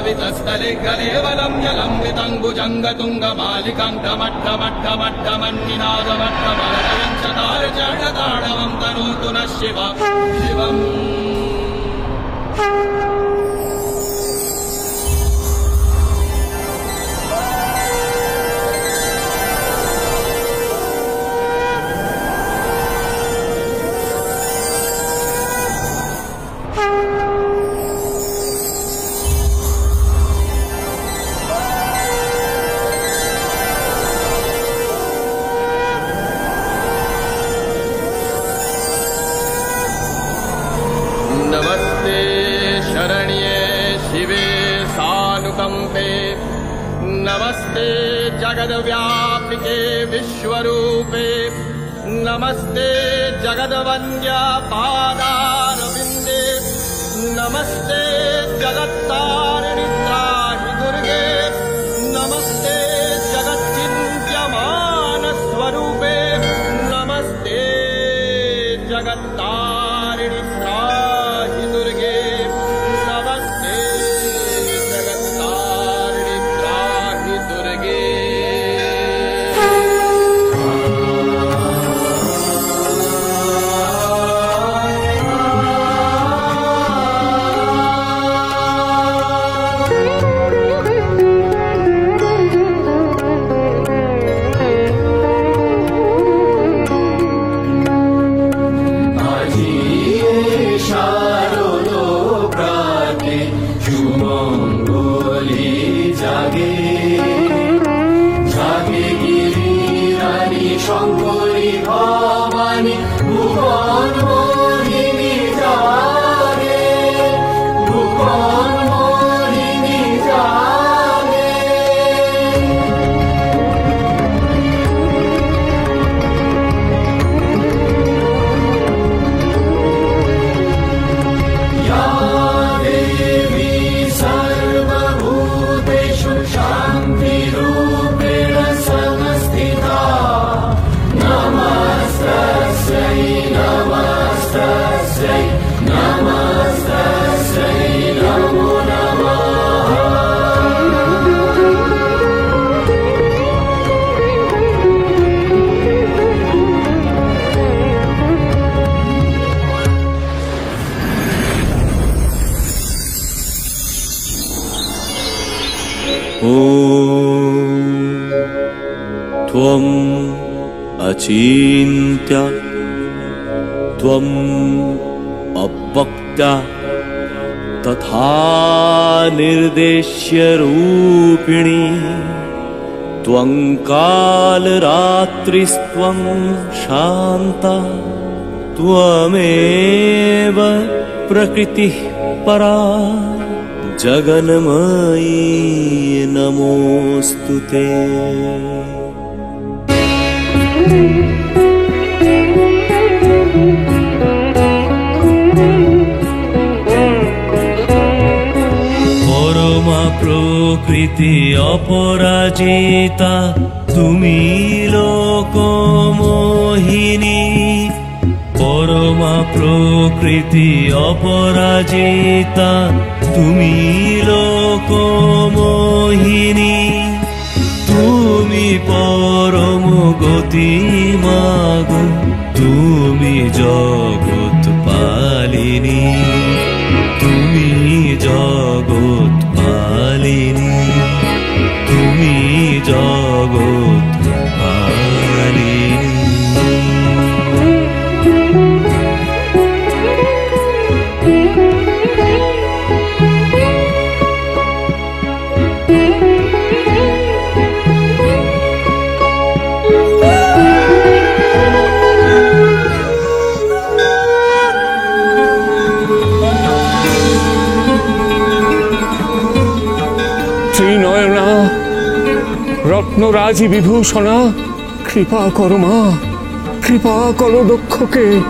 वितस्थले कलेवलं जलम्बितङ्गुजङ्गतुङ्गमालिकं ढमट्ठमट्ठमट्ठमट्ठमट्ठमट्ठमट्ठमलयं चकारचण्डताडवं तनोतु नः शिव शिवम्। नमस्ते शरण्ये शिवे सानुकंपे, नमस्ते जगद्व्यापिके विश्वरूपे, नमस्ते जगद्वन्द्या पादारविन्दे, नमस्ते जगत्तारिणि त्राहि दुर्गे, नमस्ते जगच्चिन्त्यमानस्वरूपे, नमस्ते जगत्तारिणि त्राहि दुर्गे, नमस्ते जगत्तारिणि त्राहि दुर्गे। শঙ্করী ভবানী ভুবন মোহিনী জাগে, ভুবন মোহিনী জাগে। या देवी सर्वभूतेषु शान्तिरूपेण संस्थिता, नमस्तस्यै नमस्तस्यै नमस्तस्यै नमो नमः। ॐ त्वम् अचिन्त्य त्वम् अवक्ता तथा निर्देश्य रूपिणी, त्वं कालरात्रिस्त्वं शान्ता, त्वमेव प्रकृतिः परा जगन्मयी नमोऽस्तु ते। পরমা প্রকৃতি অপরাজিতা তুমি লোকমোহিনী, পরমা প্রকৃতি অপরাজিতা তুমি লোকমোহিনী, তুমি পরম গতি মাগো, তুমি জগৎ পালিনী, তুমি জগৎ পালিনী, তুমি জগৎ পালিনী। শ্রীনয়না রত্নরাজি বিভূষণা, কৃপা করো মা, কৃপা করো দক্ষকে।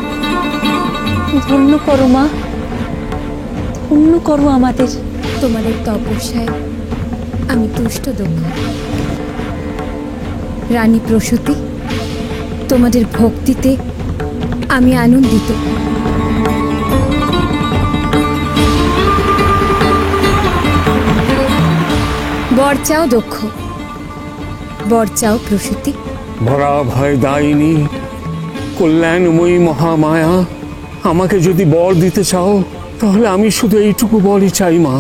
ধন্য করো মা, ধন্য করো আমাদের। তোমাদের তপস্যায় আমি তুষ্ট দক্ষ। রানী প্রসূতি, তোমাদের ভক্তিতে আমি আনন্দিত। বর চাও দক্ষ, বর চাও প্রসূতি। ভরা ভয় দায়িনী কল্যাণময়ী মহামায়া, আমাকে যদি বর দিতে চাও তাহলে আমি শুধু এইটুকু বরই চাই মা,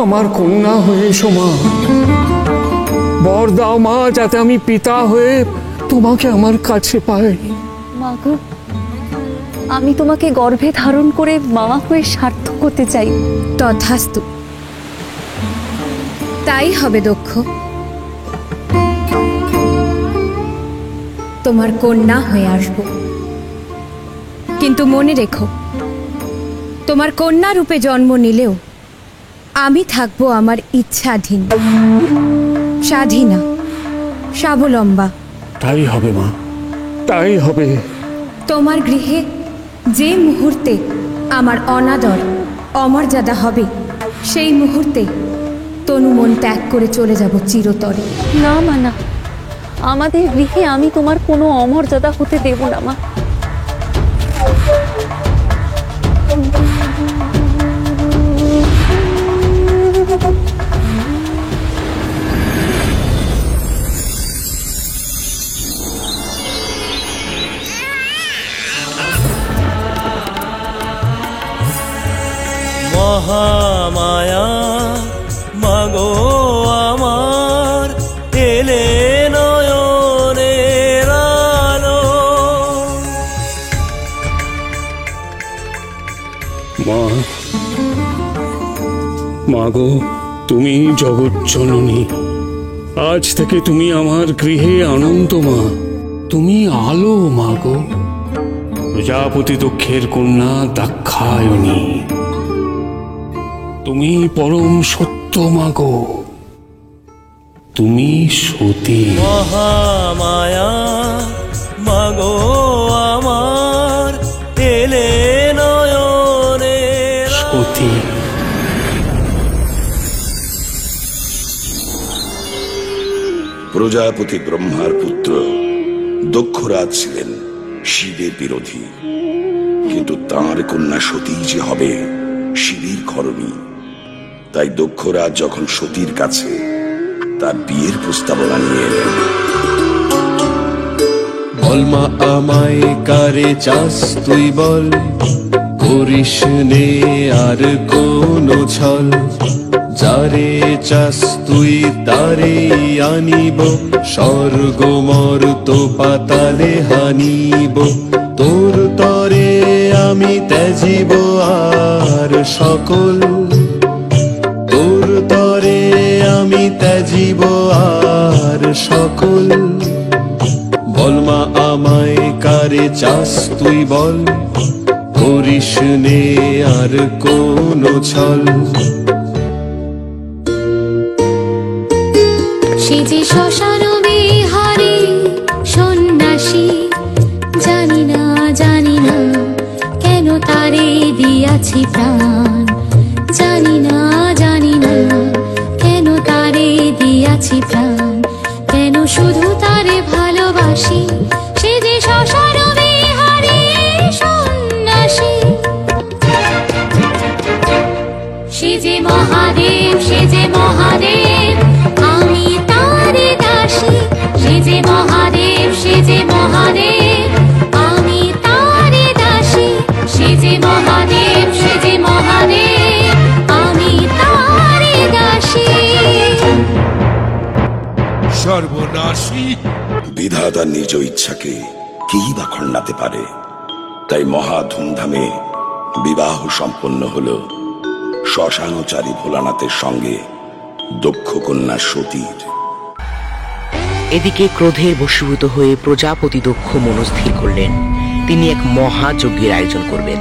আমার কন্যা হয়ে এসো মা। বর দাও মা, যাতে আমি পিতা হয়ে তোমাকে আমার কাছে পাই। মা গো, আমি তোমাকে গর্ভে ধারণ করে মা হয়ে সার্থক হতে চাই। তথাস্তু, তাই হবে দক্ষ। তোমার কন্যা হয়ে আসব, কিন্তু মনে রেখো, তোমার কন্যা রূপে জন্ম নিলেও আমি থাকবো আমার ইচ্ছাধীন, স্বাধীনা, স্বাবলম্বা। তাই হবে মা, তাই হবে। তোমার গৃহে যে মুহূর্তে আমার অনাদর অমর্যাদা হবে, সেই মুহূর্তে তনু মন ত্যাগ করে চলে যাব চিরতরে। না মা না, আমাদের গৃহে আমি তোমার কোনো অমর্যাদা হতে দেব না মা। মহামায়া মাগো আমার, এলে নয়নের আলো। মা, মাগো তুমি জগৎ জননী, আজ থেকে তুমি আমার গৃহে আনন্দ মা, তুমি আলো মাগো। প্রজাপতি দক্ষের কন্যা দাক্ষায়ণী, তুমি পরম সত্য মাগো, তুমি সতী। মহামায়া মাগো আমার, এলে নয়নের সতী। প্রজাপতি ব্রহ্মার পুত্র দক্ষরাজ ছিলেন শিবের বিরোধী, কিন্তু তাঁর কন্যা সতী যে হবে শিবের ঘরণী। তাই দক্ষরাজ যখন সতীর কাছে তার বিয়ের প্রস্তাবনা নিয়ে এলেন। বল মা আমায় কারে চাস তুই বল, করিস নে আর কোনো ছল। যারে চাস তুই তারে আনিব, স্বর্গ মর্ত পাতালে হানিব। তোর তরে আমি ত্যাজিব আর সকল, তোর তরে আমি ত্যাজিব আর সকল। বল মা আমায় কারে চাস তুই বল, করিস নে আর কোনো ছল। সে যে শ্মশান বিহারী সন্ন্যাসী, জানি না জানি না কেন তারে দিয়াছি প্রাণ। জানি না জানি না কেন তারে দিয়াছি প্রাণ, কেন শুধু তারে ভালোবাসি। সে যে শ্মশান বিহারী সন্ন্যাসী, সে যে মহাদেব, সে যে মহাদেব, আমি তারে দাসী। সে যে মহাদেব, সে যে মহাদেব, আমি তারে দাসী। সে যে মহাদেব, সে যে মহাদেব, আমি তারে দাসী। সর্বনাশী বিধাতার নিজ ইচ্ছাকে কি বা খণ্ডাতে পারে। তাই মহা ধুমধামে বিবাহ সম্পন্ন হল শ্মশানচারী ভোলানাথের সঙ্গে দক্ষ কন্যা সতীর। এদিকে ক্রোধের বশীভূত হয়ে প্রজাপতি দক্ষ মনস্থির করলেন তিনি এক মহাযজ্ঞের আয়োজন করবেন,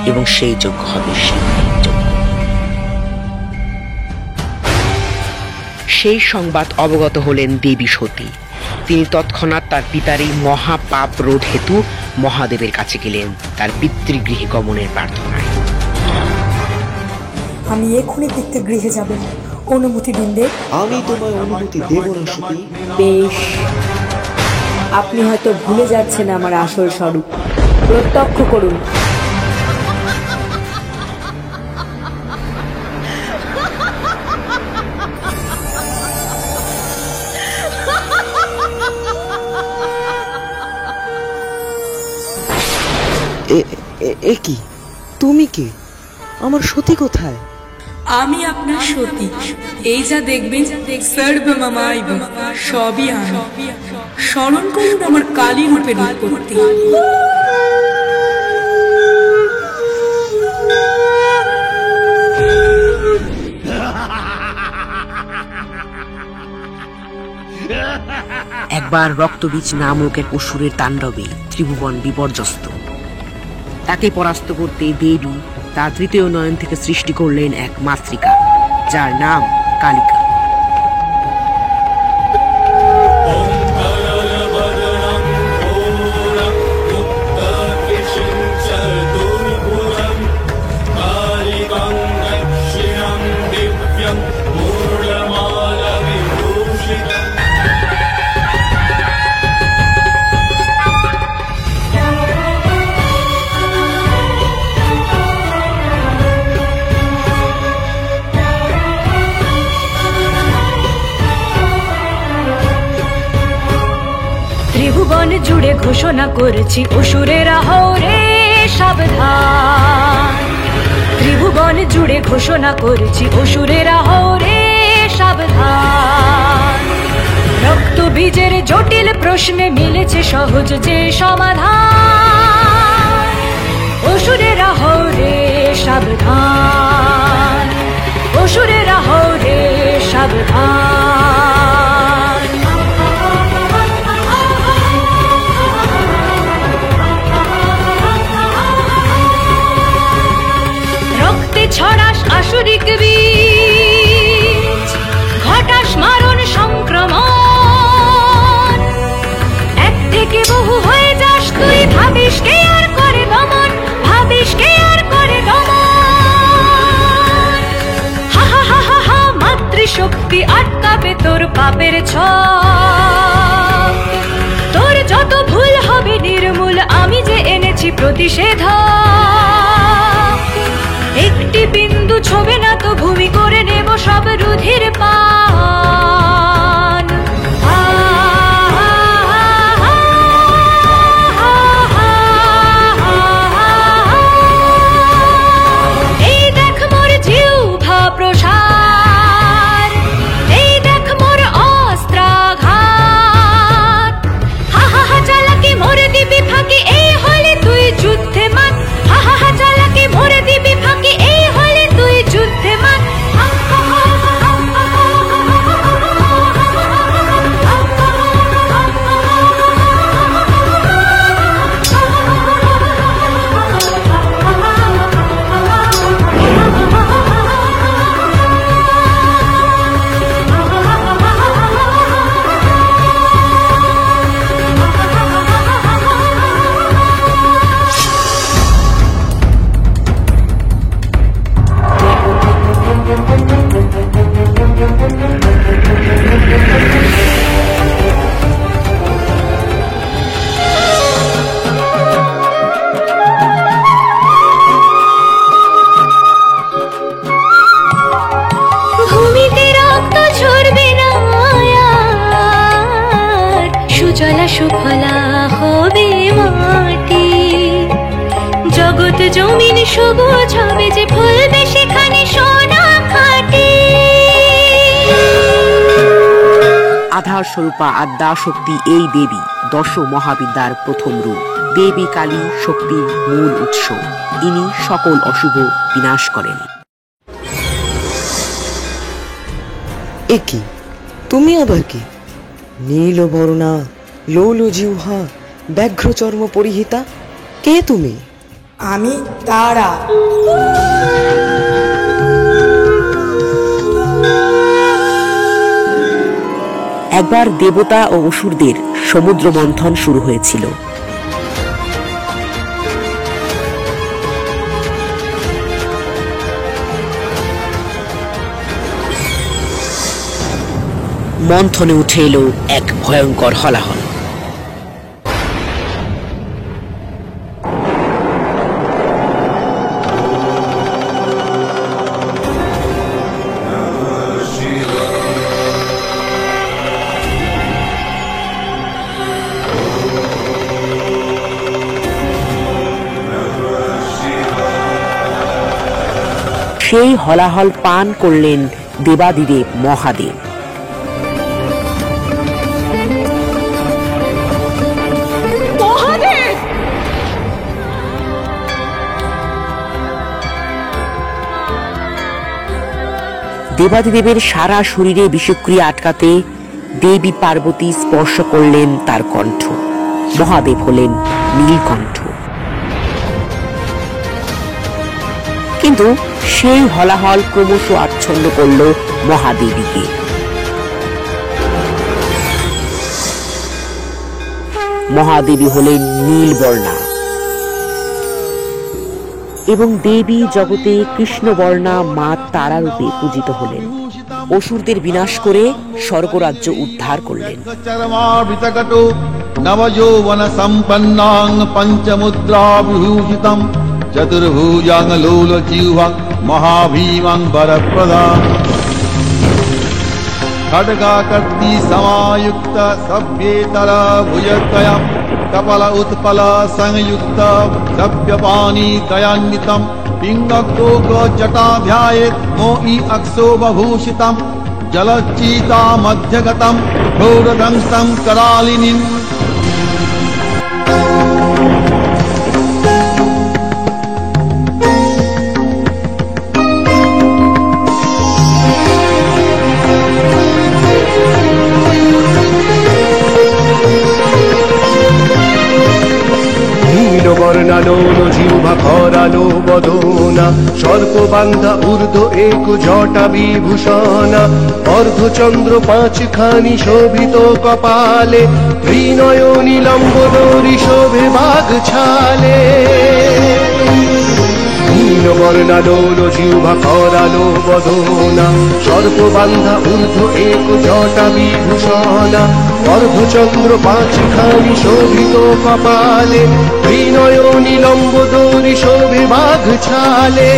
এবং সেই যজ্ঞ হবে শিবের যজ্ঞ। সেই সংবাদ অবগত হলেন দেবী সতী। তিনি তৎক্ষণাৎ তার পিতার এই মহাপাপ রোধ হেতু মহাদেবের কাছে গেলেন তার পিতৃগৃহে গমনের প্রার্থনায়। আমি এক্ষুনি পিতৃগৃহে যাব, অনুমতি দিন দেব। আমি তোমায় অনুমতি দেব না সতী। বেশ, আপনি হয়তো ভুলে যাচ্ছেন আমার আসল স্বরূপ, প্রত্যক্ষ করুন। এ কি? তুমি কে? আমার সতী কোথায়? আমি আপনার সতী। এই যা দেখবেন সর্বমমাইব, সবই আমি। স্মরণ করুন আমার কালী রূপের উৎপত্তি। একবার রক্তবীজ নামক এক অসুরের তাণ্ডবে ত্রিভুবন বিপর্যস্ত। তাকে পরাস্ত করতে দেবী তার তৃতীয় নয়ন থেকে সৃষ্টি করলেন এক মাতৃকা, যার নাম কালিকা। ত্রিভুবন জুড়ে ঘোষণা করেছি অসুরেরা হও রে সাবধান। ত্রিভুবন জুড়ে ঘোষণা করেছি অসুরেরা হও রে সাবধান। রক্ত বীজের জটিল প্রশ্নে মিলেছে সহজ যে সমাধান। অসুরেরা হও রে সাবধান, অসুরেরা হও রে সাবধান। ছড়াস আসুরিক বীজ, ঘটাস মারণ সংক্রমণ। এক থেকে বহু হয়ে যাস তুই, ভাবিস কে আর করে দমন, ভাবিস কে আর করে দমন। হা হা হা হা হা, মাতৃশক্তি আটকাবে তোর পাপের ছক। তোর যত ভুল হবে নির্মূল, আমি যে এনেছি প্রতিষেধক। একটি বিন্দু ছবে না তো ভূমি করে নেব সব রুধির পান। এই দেখ মোর জিহ্বা প্রসার, এই দেখ মোর অস্ত্রাঘাত। হা হা হা, চালাকি মোরে দিবি ফাঁকি, এই হলে তুই যুদ্ধে মাত। হা হা হা, চালাকি মোরে দিবি ফাঁকি, এই হলে তুই যুদ্ধে মাত। সুজলা সুফলা হবে মাটি, জগৎ জমিন সবুজ হবে যে, ফলবে সেখানে সোনা খাঁটি। আধার স্বরূপা আদ্যা শক্তি এই দেবী দশ মহাবিদ্যার প্রথম রূপ। দেবী কালী শক্তির মূল উৎস, ইনি সকল অশুভ বিনাশ করেন। এ কি? তুমি আবার কি? নীল বর্ণা, লৌল জিহ্বা, ব্যাঘ্র চর্ম পরিহিতা, কে তুমি? আমি তারা। একবার দেবতা ও অসুরদের সমুদ্র মন্থন শুরু হয়েছিল। মন্থনে উঠে এলো এক ভয়ঙ্কর হলাহল। সেই হলাহল পান করলেন দেবাদিদেব মহাদেব। দেবাদিদেবের সারা শরীরে বিষক্রিয়া আটকাতে দেবী পার্বতী স্পর্শ করলেন তার কণ্ঠ। মহাদেব হলেন নীলকণ্ঠ। কিন্তু সেই হলাহল ক্রমশ আচ্ছন্ন করল মহাদেবীকে। মহাদেবী হলেন নীলবর্ণা এবং দেবী জগতে কৃষ্ণবর্ণা মা তারা রূপে পূজিত হলেন। অসুরদের বিনাশ করে স্বর্গরাজ্য উদ্ধার করলেন। নবযৌবন সম্পন্নাং পঞ্চমুদ্রা বিভূষিতম চতুর্ভুজাং লোলজিহ্বং মহাভীমং বরপ্রদাং খड्गाकर्ती समायुक्त सभ्येतर भुजद्वयं कपल उत्पल संयुक्त सभ्यपाणी दयान्वितं पिङ्गकोक जटाध्यायेत् मोहि अक्षो बभूषितं जलच्चिता मध्यगतं घोरदंष्टं करालिनीम्। বর্ণালোল জিহ্বা খরালো বদনা সর্পবান্ধা ঊর্ধ্ব এক জটা বিভূষণা অর্ধচন্দ্র পাঁচখানি শোভিত কপালে ত্রিনয়নী লম্বোদরি শোভে বাঘ ছালে। বর্ণালোল জিহ্বা খরালো বদনা সর্পবান্ধা ঊর্ধ্ব এক জটা বিভূষণা অর্ধচন্দ্র পাঁচখানি শোভিত কপালে ত্রিনয়নী লম্বোদরি শোভে বাঘ ছালে।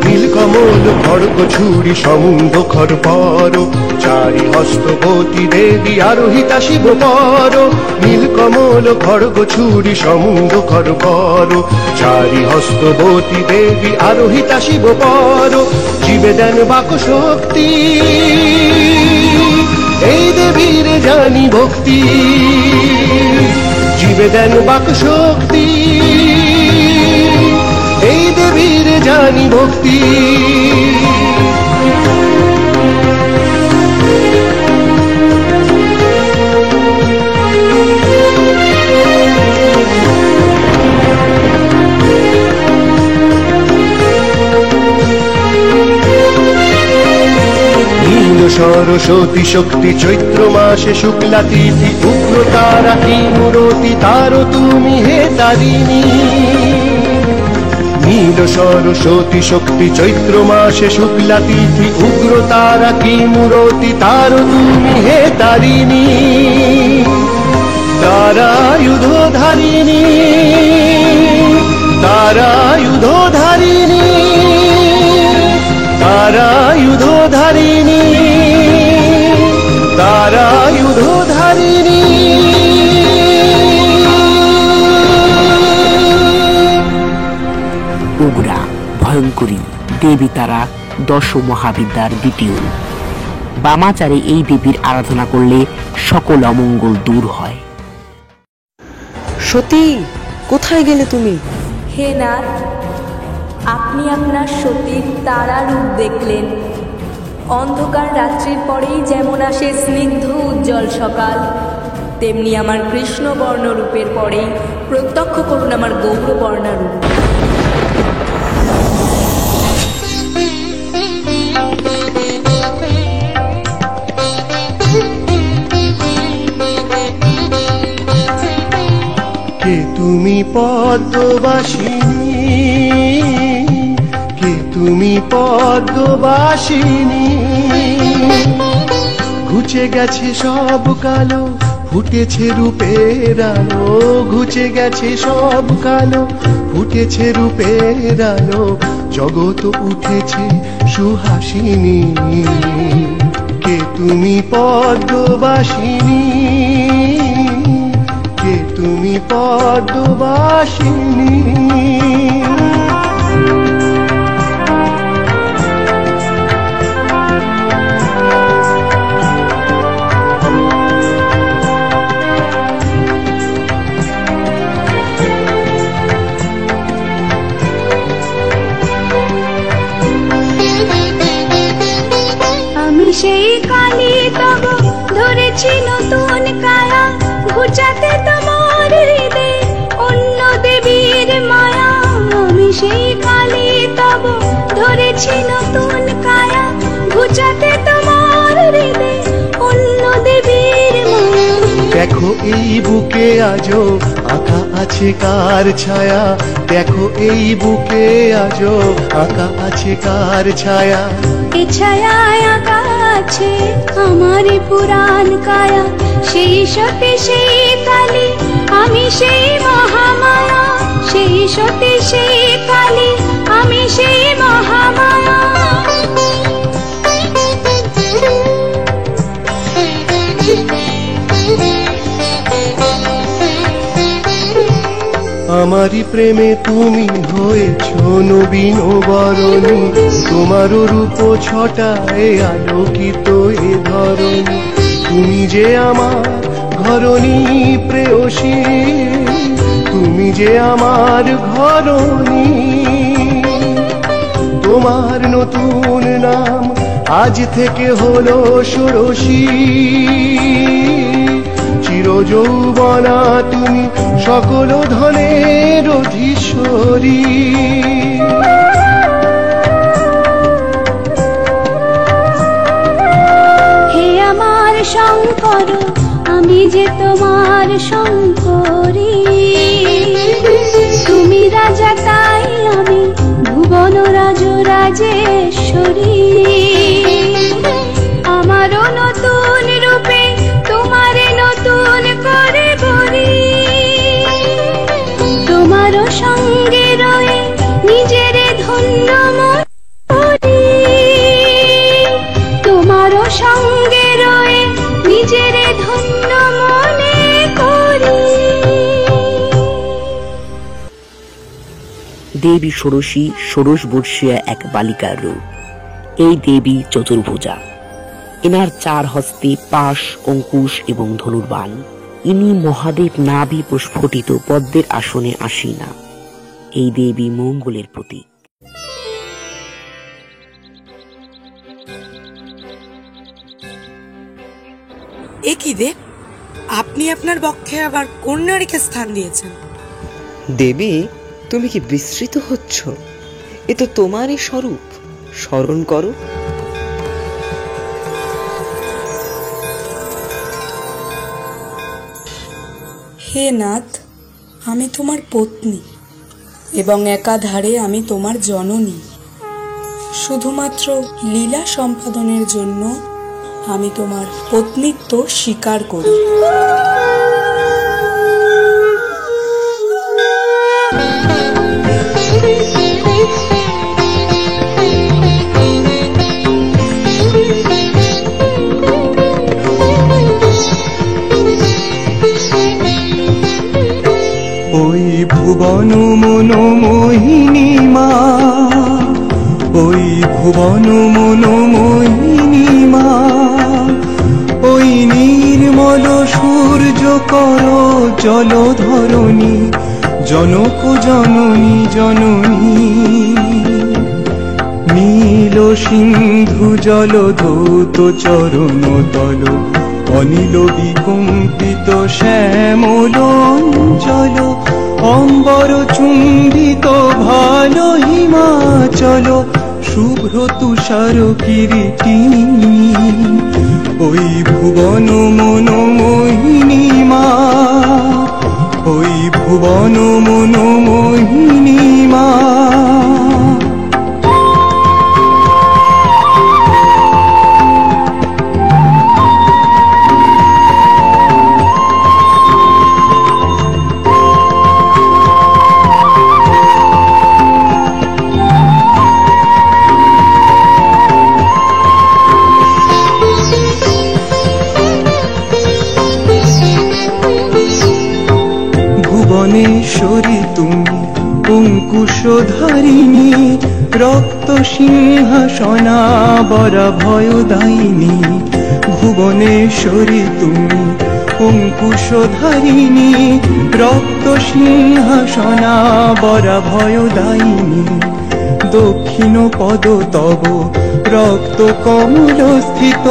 নীলকমল খড়গ ছুরি সমুন্দ খরপর চারি হস্তবতী দেবী আরোহিতা শিব পর। নীলকমল খড়গ ছুরি সমুন্দ খরপর চারি হস্তবতী দেবী আরোহিতা শিব পর। জীবে দেন বাক শক্তি এই দেবীর জানি ভক্তি। জীবে দেন বাক শক্তি এই দেবীর জানি ভক্তি। সরস্বতী শক্তি চৈত্র মাসে শুক্লা তিথি উগ্র তারা কি মূরতি তারো তুমি হে তারিণী। নীল সরস্বতী শক্তি চৈত্র মাসে শুক্লা তিথি উগ্র তারা কি মূরতি তারো তুমি হে তারিণী। তারায়ুধ ধারিণী তারায়ুধ ধারিণী তারায়ুধ ধারিণী তারায়ুধ ধারিণী। উগ্রা ভয়ঙ্করী দেবী তারা দশ মহাবিদ্যার দ্বিতীয়। বামাচারে এই দেবীর আরাধনা করলে সকল অমঙ্গল দূর হয়। সতী, কোথায় গেলে তুমি? হে নাথ, আপনি আপনার সতীর তারা রূপ দেখলেন। অন্ধকার রাত্রির পরেই যেমন আসে স্নিগ্ধ উজ্জ্বল সকাল, তেমনি আমার কৃষ্ণবর্ণ রূপের পরেই প্রত্যক্ষ করুন আমার গৌরবর্ণা রূপ। কে তুমি পদ্মবাসিনী, কে তুমি পদ্মবাসিনী। ঘুচে গেছে সব কালো, ফুটেছে রূপের আলো। ঘুচে গেছে সব কালো, ফুটেছে রূপের আলো। জগৎ উঠেছে সুহাসিনী। কে তুমি পদ্মবাসিনী, বুকে তুমি পদ্মবাসিনী। আমি সেই কালী তব ধরেছি নতুন কায়া, ঘুচাতে তোমার হৃদয়ে অন্য দেবীর মায়া। আমি সেই কালী তব ধরেছি নতুন কায়া, ঘুচাতে তোমার হৃদয়ে অন্য দেবীর মায়া। দেখো এই বুকে আজো আঁকা আছে কার ছায়া, দেখো এই বুকে আজো আঁকা আছে কার ছায়া। এ ছায়ায় আঁকা আছে আমার পুরাণ কায়া, সেই সতে সেই কালী আমি সেই মহামায়া, সেই সতে সেই কালী আমি সেই মহামায়া। আমারই প্রেমে তুমি হয়েছ নবীন বরণী, তোমার রূপ ছটায় আলোকিত এ ধরণী। তুমি যে আমার ঘরণী প্রেয়সী, তুমি যে আমার ঘরণী। তোমার নতুন নাম আজ থেকে হলো ষোড়শী, চিরযৌবনা তুমি সকল ধনের অধীশ্বরী। হে আমার শঙ্কর, আমি যে তোমার শঙ্করী। তুমি রাজা তাই আমি ভুবন রাজরাজেশ্বরী। আমারও নতুন রূপে তোমারে নতুন করে বলি, তোমারও সঙ্গে রয়ে নিজের ধন্য মনে করি, তোমারও সঙ্গে রয়ে নিজের ধন্য মনে করি। দেবী ষোড়শী ষোড়শ বর্ষীয় এক বালিকার রূপ। এই দেবী চতুর্ভুজা, এনার চার হস্তে পাশ, অঙ্কুশ এবং ধনুর্বাণ। ইনি মহাদেব নাভি প্রস্ফুটিত পদ্মের আসনে আসীনা। এই দেবী মঙ্গলের প্রতীক। এ কি দেব, আপনি আপনার বক্ষে আবার কোন নারীকে স্থান দিয়েছেন? দেবী, তুমি কি বিস্মৃত হচ্ছ? এ তো তোমারই স্বরূপ, স্মরণ করো। হে নাথ, আমি তোমার পত্নী এবং একাধারে আমি তোমার জননী। শুধুমাত্র লীলা সম্পাদনের জন্য আমি তোমার পত্নীত্ব স্বীকার করি। ওই ভুবন মনোমোহিনী মা, ওই ভুবন মনোমোহিনী মা, ওই নির্মল সূর্য কর জলধরণী, জনক জননী জননী। নীল সিন্ধু জলধৌত চরণ তল, অনিল বিকম্পিত শ্যামল অঞ্চল, অম্বর চুম্বিত ভালো হিমাচল, শুভ্র তুষার কিরীটিনী। ওই ভুবন মনোমোহিনী মা, ওই ভুবন মনোমোহিনী মা। অঙ্কুশধারিণী রক্ত সিংহাসনা বরা ভয়দায়িনী ভুবনেশ্বরী তুমি অঙ্কুশধারিণী রক্ত সিংহাসনা বরা ভয়দায়িনী দক্ষিণ পদ তব রক্ত কমল স্থিত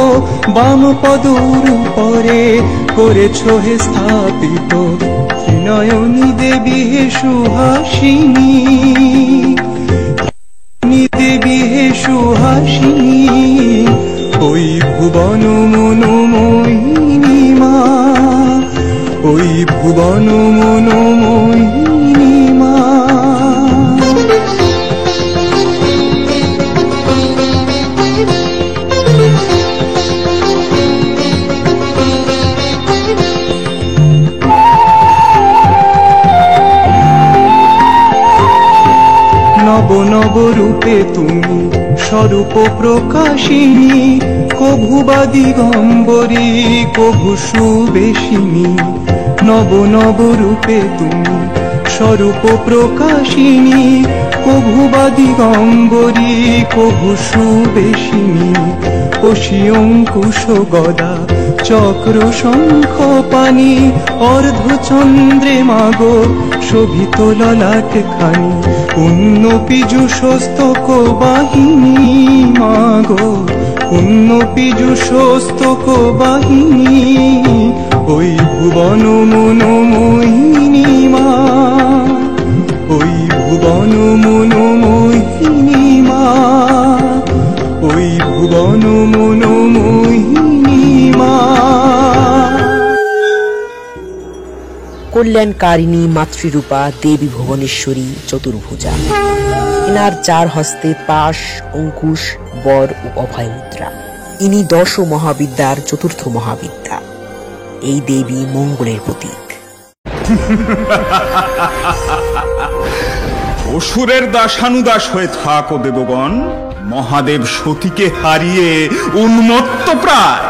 বাম পদর উপরে করেছ হে স্থাপিত ত্রিনয়নী দেবী হে সুহাসিনী দেবী হে সুহাসিনী ওই ভুবন মনোময়িনী মা ওই ভুবন মনোময়িনী মা নব নব রূপে তুমি স্বরূপ প্রকাশিনী কভু বা দিগম্বরী কভু সুবেশিনী নব নব রূপে তুমি স্বরূপ প্রকাশিনী কভু বা দিগম্বরী কভু সুবেশিনী কোশি অঙ্কুশ গদা চক্র শঙ্খ পানি অর্ধচন্দ্রে মাগো শোভিত ললাট খানি পুণ্য পীযুষস্তক বাহিনী মাগো পুণ্য পীযুষস্তক বাহিনী ওই ভুবন মনোময়িনী মা ওই ভুবন মনোময়িনী মা ওই ভুবন মনোময়িনী মা কল্যাণকারিণী মাতৃরূপা দেবী ভুবনেশ্বরী চতুর্ভুজা। এনার চার হস্তে পাশ, অঙ্কুশ, বর ও অভয় মুদ্রা। ইনি দশ মহাবিদ্যার চতুর্থ মহাবিদ্যা। এই দেবী মঙ্গলের প্রতীক। অসুরের দাসানুদাস হয়ে থাকো দেবগণ, মহাদেব সতীকে হারিয়ে উন্মত্ত প্রায়।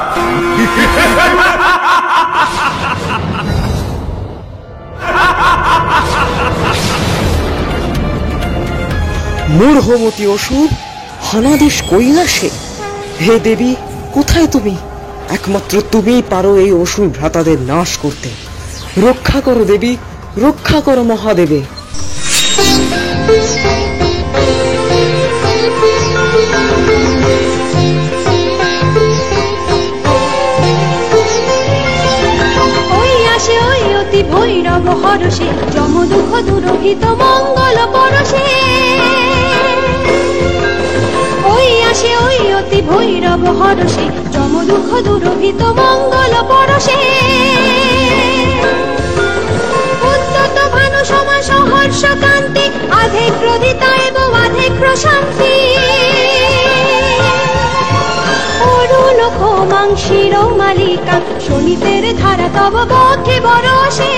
মূঢ়মতি অসুর হনাদেশ কৈলাসে। হে দেবী, কোথায় তুমি? একমাত্র তুমিই পারো এই অসুর ভ্রাতাদের নাশ করতে। রক্ষা করো দেবী, রক্ষা করো মহাদেবে। ভৈরব হরষে যম দুঃখ দুরহিত মঙ্গল পরশে। ওই আসে ওই অতি ভৈরব হরষে যম দুঃখ দুরহিত মঙ্গল পরশে। উদ্যত ভানু সমা সহর্ষ কান্তি আধে ক্রোধিতা এবং আধে প্রশান্তি। অরুণ ক্ষমাংশির মালিকা শনিতের ধারা তব বক্ষে বরসে।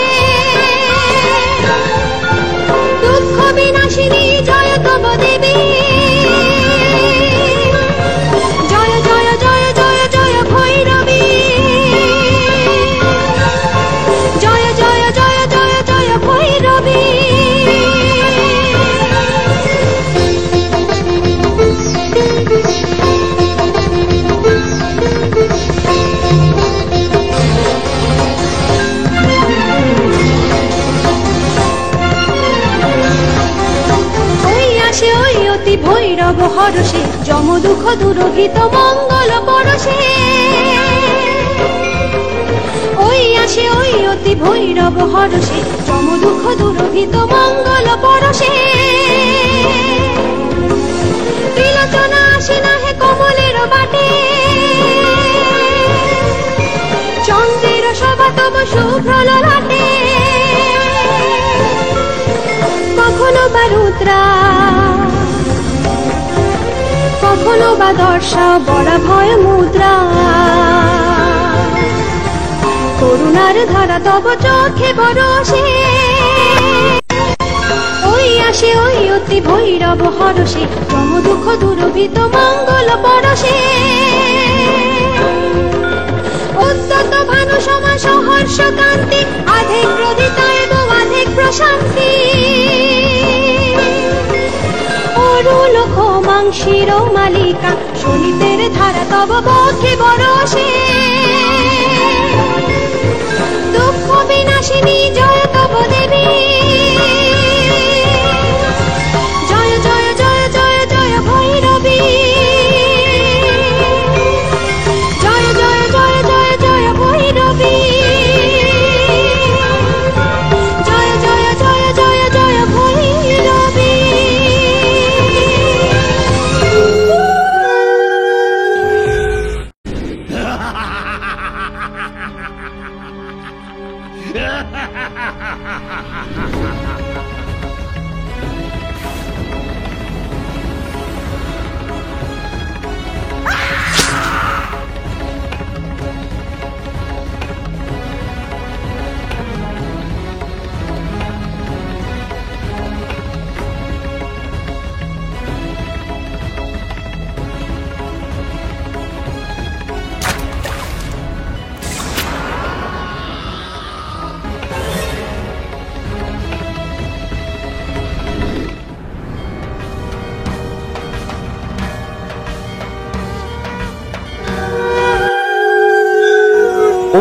দুঃখ বিনাশিনী জয় তব দেবী, জয় জয় জয় জয় জয় ভৈরবী, জয় জয় জয় জয় জয় ভৈরবী। ভৈরব হরষে যম দুঃখ দুরহিত মঙ্গল পরশে। ওই আসে ওই অতি ভৈরব হরষে যম দুঃখ দুরহিত মঙ্গল পরশে। ত্রিলোচনা আসে না হে কমলের বাটে, চন্দ্রের শোভা তব শুভ্র ললাটে। কখনো বা রুদ্রা, কখনো বা দর্শা বড়া ভয় মুদ্রা। করুণার ধারা তব চোখে বরসে। ওই আসে ওই অতি ভৈরব হরষে যম দুঃখ দুরভিত মঙ্গল পরশে। উদ্যত ভানু সমা সহর্ষ কান্তি আধে ক্রোধিতা এবং আধে প্রশান্তি। তরুণ ক্ষমাংশির মালিকা শোনিতের ধারা তব পক্ষে বরসে দুঃখ বিনাশিনী জয় তব দেবী জয় জয় জয় জয় জয় ভৈরবী জয় জয় জয় জয় জয় ভৈরবী জয় জয় জয় জয় জয় ভৈরবী।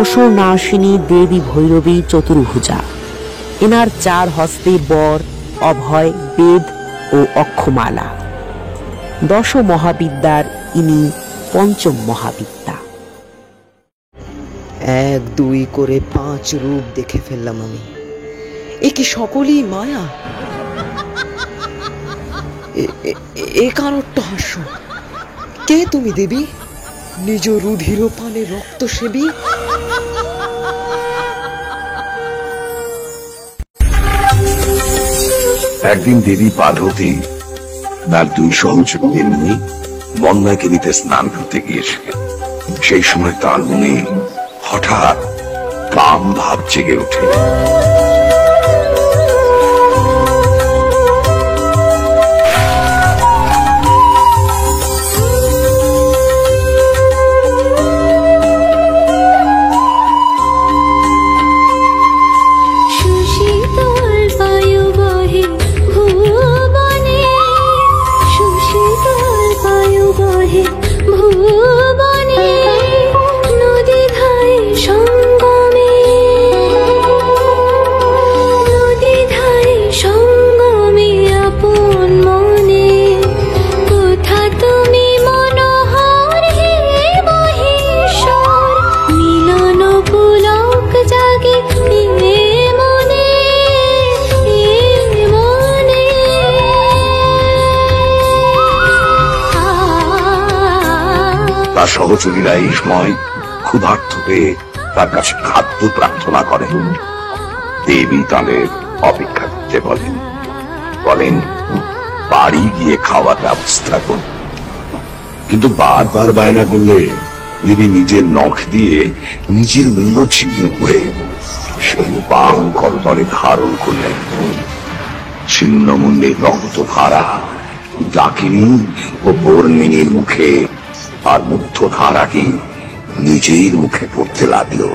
অসুর নাশিনী দেবী ভৈরবী চতুর্ভুজা। এনার চার হস্তে বর, অভয়, বেদ ও অক্ষমালা। দশ মহাবিদ্যার ইনি পঞ্চম মহাবিদ্যা। 1 2 করে 5 রূপ দেখে ফেললাম আমি। এ কি সকলই মায়া? এ কারোর হাস্য। কে তুমি দেবী? নিজ রুধির পানে রক্ত সেবী? একদিন দেবী পার্বতী তার 2 সহযোগীকে নিয়ে মন্দাকিনীতে স্নান করতে গিয়েছিলেন। সেই সময় তার মনে হঠাৎ কাম ভাব জেগে ওঠে। সহযোগীরা এই সময় ক্ষুধার্ত হয়ে তার কাছে খাদ্য প্রার্থনা করেন। দেবী তাদের অপেক্ষা করতে বলেন বাড়ি গিয়ে খাওয়ার ব্যবস্থা করুন। কিন্তু বারবার বায়না করলে দেবী নিজের নখ দিয়ে নিজের মূল্য ছিন্ন করে সেই বাম করতলে ধারণ করলেন। ছিন্ন মুন্ডের রক্ত ধারা ডাকিনী ও বর্ণিনীর মুখে আর মুগ্ধ ধারাকে নিজের মুখে পড়তে লাগলো।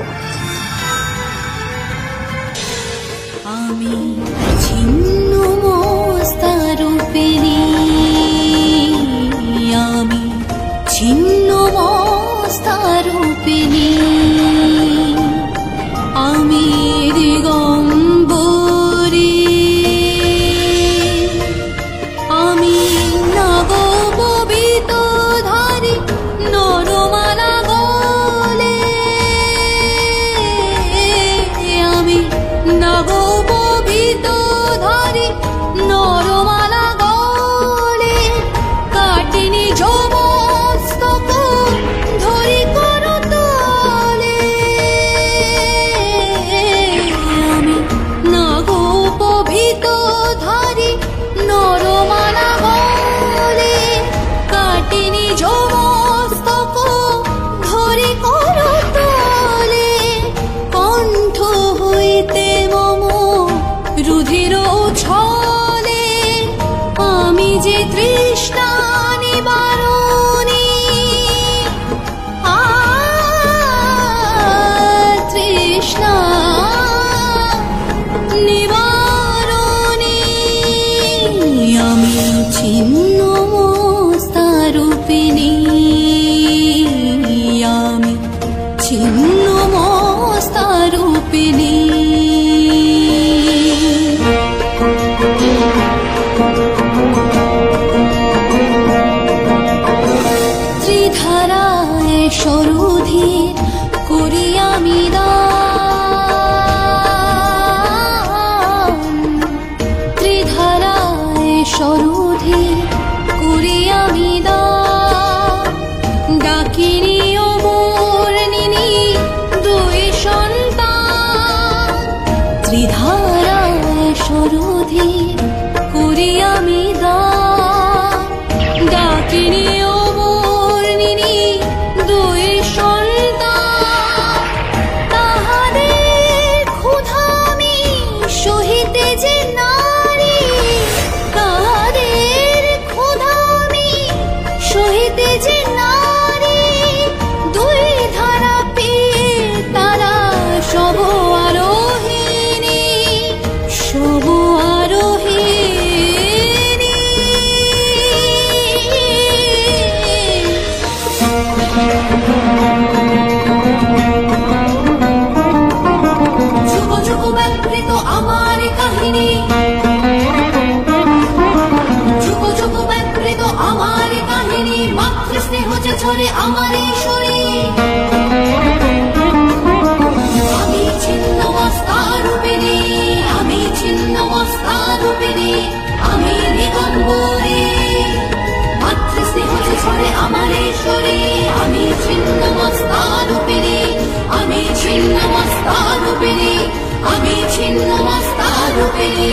আমি ছিন্ন মস্তা রূপেরি, আমি ছিন্ন মস্তা রূপেরি, আমি দিগম্বরী, আমি নবপবিত ধারী নরমালা গলে। সরুধির করি আমি দান, ত্রিধারায় সরুধির করি আমি দান, ডাকিনি ও বর্ণিনী দুই সন্তান, ত্রিধারায় সরুধির করি আমি দান, ডাকিনি ও বর্ণিনী দুই সন্তান, তাহাদের ক্ষুধা আমি সহিতে যে নারী, তাহাদের ক্ষুধা আমি সহিতে যে নারী, দুই ধারা পেয়ে তারা সব আরোহিণী, সব আরোহিণী। যুগ যুগ ব্যবহৃত আমার কাহিনী, যুগ যুগ ব্যবহৃত আমার কাহিনী, মাতৃ স্নেহ যে ঝরে আমার এই শরীর, আমি ছিন্ন মস্তারূপিণী, আমি ছিন্ন মস্তারূপিণী, আমি দিগম্বরী, মাতৃ স্নেহ যে ঝরে আমার এই শরীর, আমি ছিন্ন মস্তারূপিণী, আমি ছিন্ন মস্তারূপিণী, আমি ছিন্ন মস্তারূপিণী।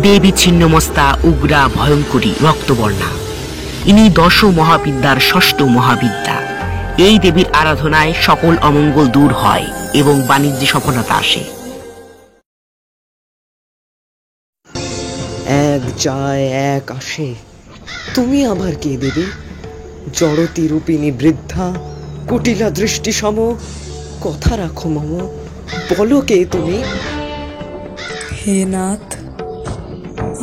দেবী ছিন্নমস্তা, উগ্রা, ভয়ঙ্করী, রক্তবর্ণা। ইনি দশ মহাবিদ্যার ষষ্ঠ মহাবিদ্যা। এই দেবীর আরাধনায় সকল অমঙ্গল দূর হয় এবং বাণিজ্যে সফলতা আসে। এক যায় এক আসে, তুমি আবার কে দেবী? জড়তি রূপিণী বৃদ্ধা, কুটিলা দৃষ্টি সম, কথা রাখো মম, বলো কে তুমি? হে নাথ,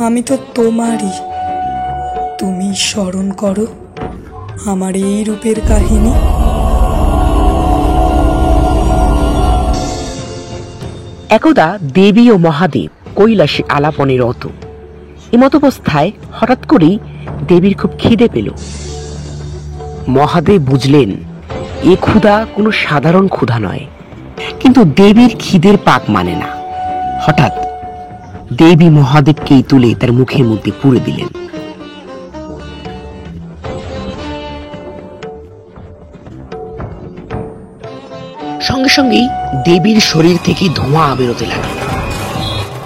আমি তো তোমারই, তুমি স্মরণ করো আমার এই রূপের কাহিনী। একদা দেবী ও মহাদেব কৈলাসে আলাপনে রত। এমতাবস্থায় হঠাৎ করেই দেবীর খুব খিদে পেল। মহাদেব বুঝলেন এ ক্ষুধা কোনো সাধারণ ক্ষুধা নয়, কিন্তু দেবীর খিদের পাক মানে না। হঠাৎ দেবী মহাদেবকেই তুলে তার মুখের মধ্যে পুরে দিলেন। সঙ্গে সঙ্গেই দেবীর শরীর থেকে ধোঁয়া বেরোতে লাগল।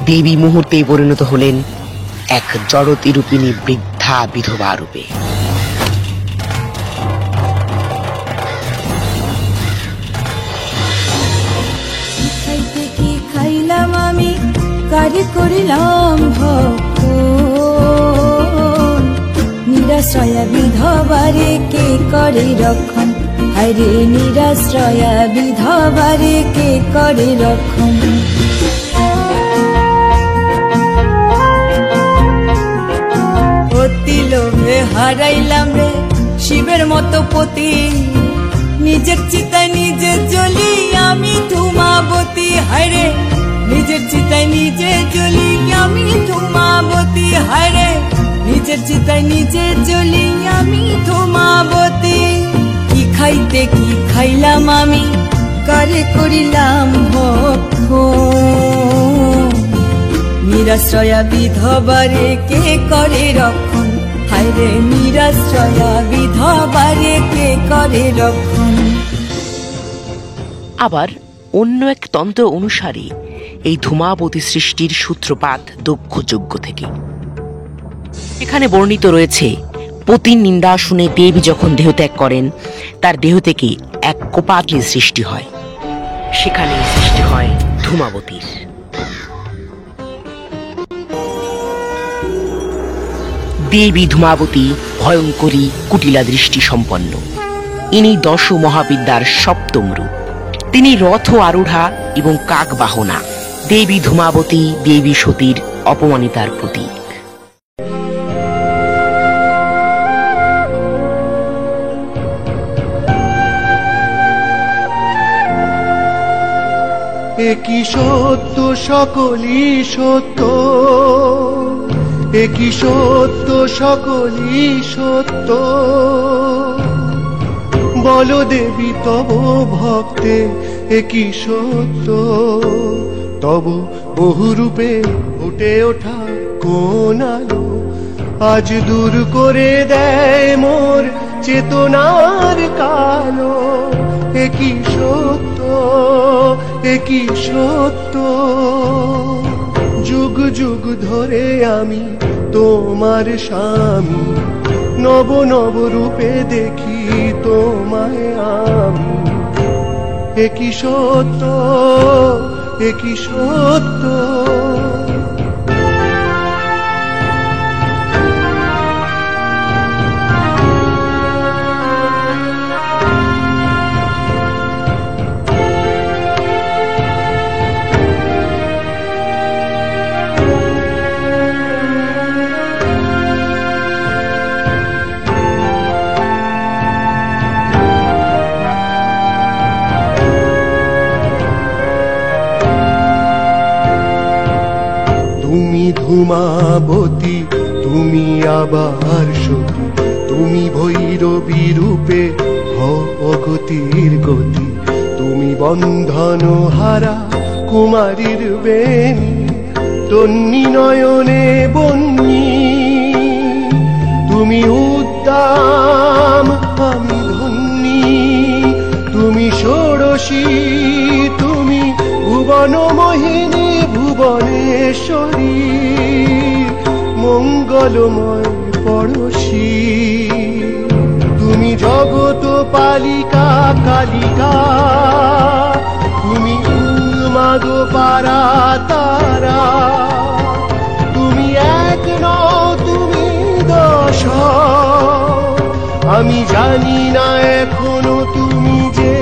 দেবী মুহূর্তেই পরিণত হলেন এক জড়তি রূপিণী বৃদ্ধা বিধবা রূপে। খাইতে কি খাইলাম আমি, কারি করিলাম ভক্ষণ, নিরাশ্রয়া বিধবারে কে করে রক্ষণ, হায়রে নিরাশ্রয়া বিধবারে কে করে রক্ষণ। অতি লোভে হারাইলাম রে শিবের মতো পতি, নিজের চিতায় নিজে জ্বলি আমি ধূমাবতী, হায়রে নিজের চিতায় নিজে জ্বলি আমি ধূমাবতী, হায়রে নিজের চিতায় নিজে জ্বলি আমি ধূমাবতী। কি খাইতে কি খাইলাম আমি, কারে করিলাম ভক্ষণ, নিরাশ্রয়া বিধবারে কে করে রক্ষণ, হায়রে নিরাশ্রয়া বিধবারে কে করে রক্ষণ। আবার অন্য এক তন্ত্র অনুসারে এই ধূমাবতী সৃষ্টির সূত্রপাত দক্ষ যজ্ঞ থেকে। এখানে বর্ণিত রয়েছে পতির নিন্দা শুনে দেবী যখন দেহত্যাগ করেন, তার দেহ থেকে এক কোপাগ্নির সৃষ্টি হয়, সেখানে সৃষ্টি হয় ধূমাবতীর। দেবী ধূমাবতী ভয়ঙ্করী, কুটিলা দৃষ্টি সম্পন্ন। ইনি দশ মহাবিদ্যার সপ্তম রূপ। তিনি রথ আরূঢ়া এবং কাক বাহনা। দেবী ধূমাবতী দেবী সতীর অপমানিতার প্রতীক। একই সত্য সকলই সত্য, একই সত্য সকলই সত্য। বলো দেবী তব ভক্তে একই সত্য, তব বহুরূপে ফুটে ওঠা কোন আলো আজ দূর করে দেয় মোর চেতনার কালো। একই সত্য, একই সত্য। যুগ যুগ ধরে আমি তোমার স্বামী, নব নব রূপে দেখি তোমায় আমি। একই সত্য, একই সত্য। তুমি ধূমাবতী, তুমি আবার সতী, তুমি ভৈরবী রূপে হও অগতির গতি। তুমি বন্ধন হারা কুমারীর বেণী, তন্নি নয়নে বন্যী। তুমি উদ্দাম আমি ধন্যী, তুমি ষোড়শী, তুমি ভুবন মোহিনী ভুবনেশ্বরী, মঙ্গলময় পড়শী। তুমি জগত পালিকা কালিকা, তুমি উন্মাদো পারা তারা। তুমি এক নও, তুমি দশ, আমি জানি না এখনো তুমি যে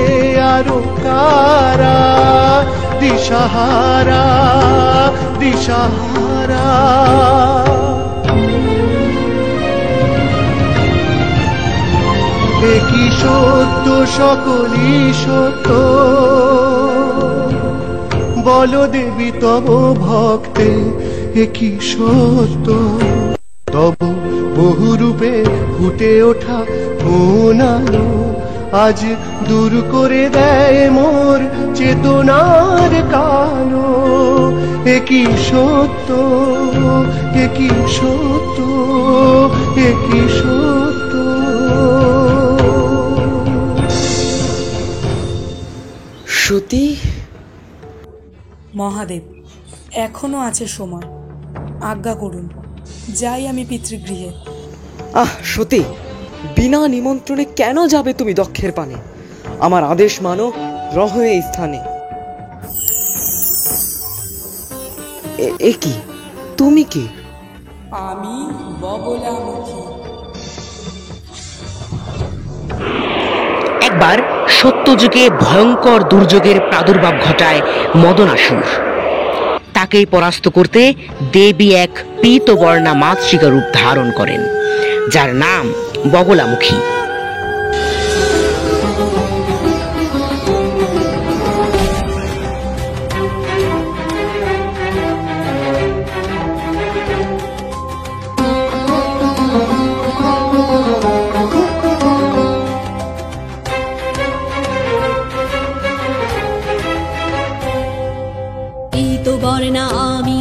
আরো কারা। দিশাহারা, দিশাহারা। একই সত্য সকলই সত্য, বলো দেবী তব ভক্তে একই সত্য। তব বহুরূপে ফুটে ওঠা কোন আলো আজ দূর করে দেয় মোর চেতনার কালো। একই সত্য, একই সত্য, একই সত্য। সতী, মহাদেব, এখনো আছে সময়, আজ্ঞা করুন, যাই আমি পিতৃগৃহে। সতী, বিনা নিমন্ত্রণে কেন যাবে তুমি দক্ষের পানে? আমার আদেশ মানো, রহ এই স্থানে। এ কি, তুমি কি? আমি বগলামুখী। একবার সত্যযুগে ভয়ঙ্কর দুর্যোগের প্রাদুর্ভাব ঘটায় মদনাসুর। তাকেই পরাস্ত করতে দেবী এক পীতবর্ণা মাতৃকা রূপ ধারণ করেন, যার নাম বগলামুখী। পীতবর্ণা আমি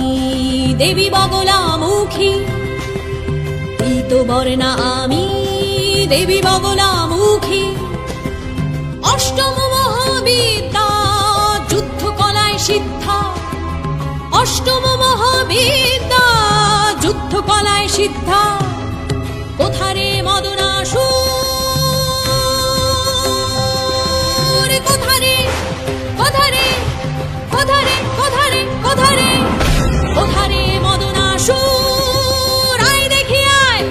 দেবী বগলামুখী, পীতবর্ণা আমি দেবী বগলামুখী। অষ্টম মহাবিদ্যা যুদ্ধ কলায় সিদ্ধা, অষ্টম মহাবিদ্যা যুদ্ধ কলায় সিদ্ধা। কোথারে মদনাসুর, কোথারে কোথারে কোথারে কোথারে কোথারে কোথারে মদনাসুর। আয় দেখি আয়,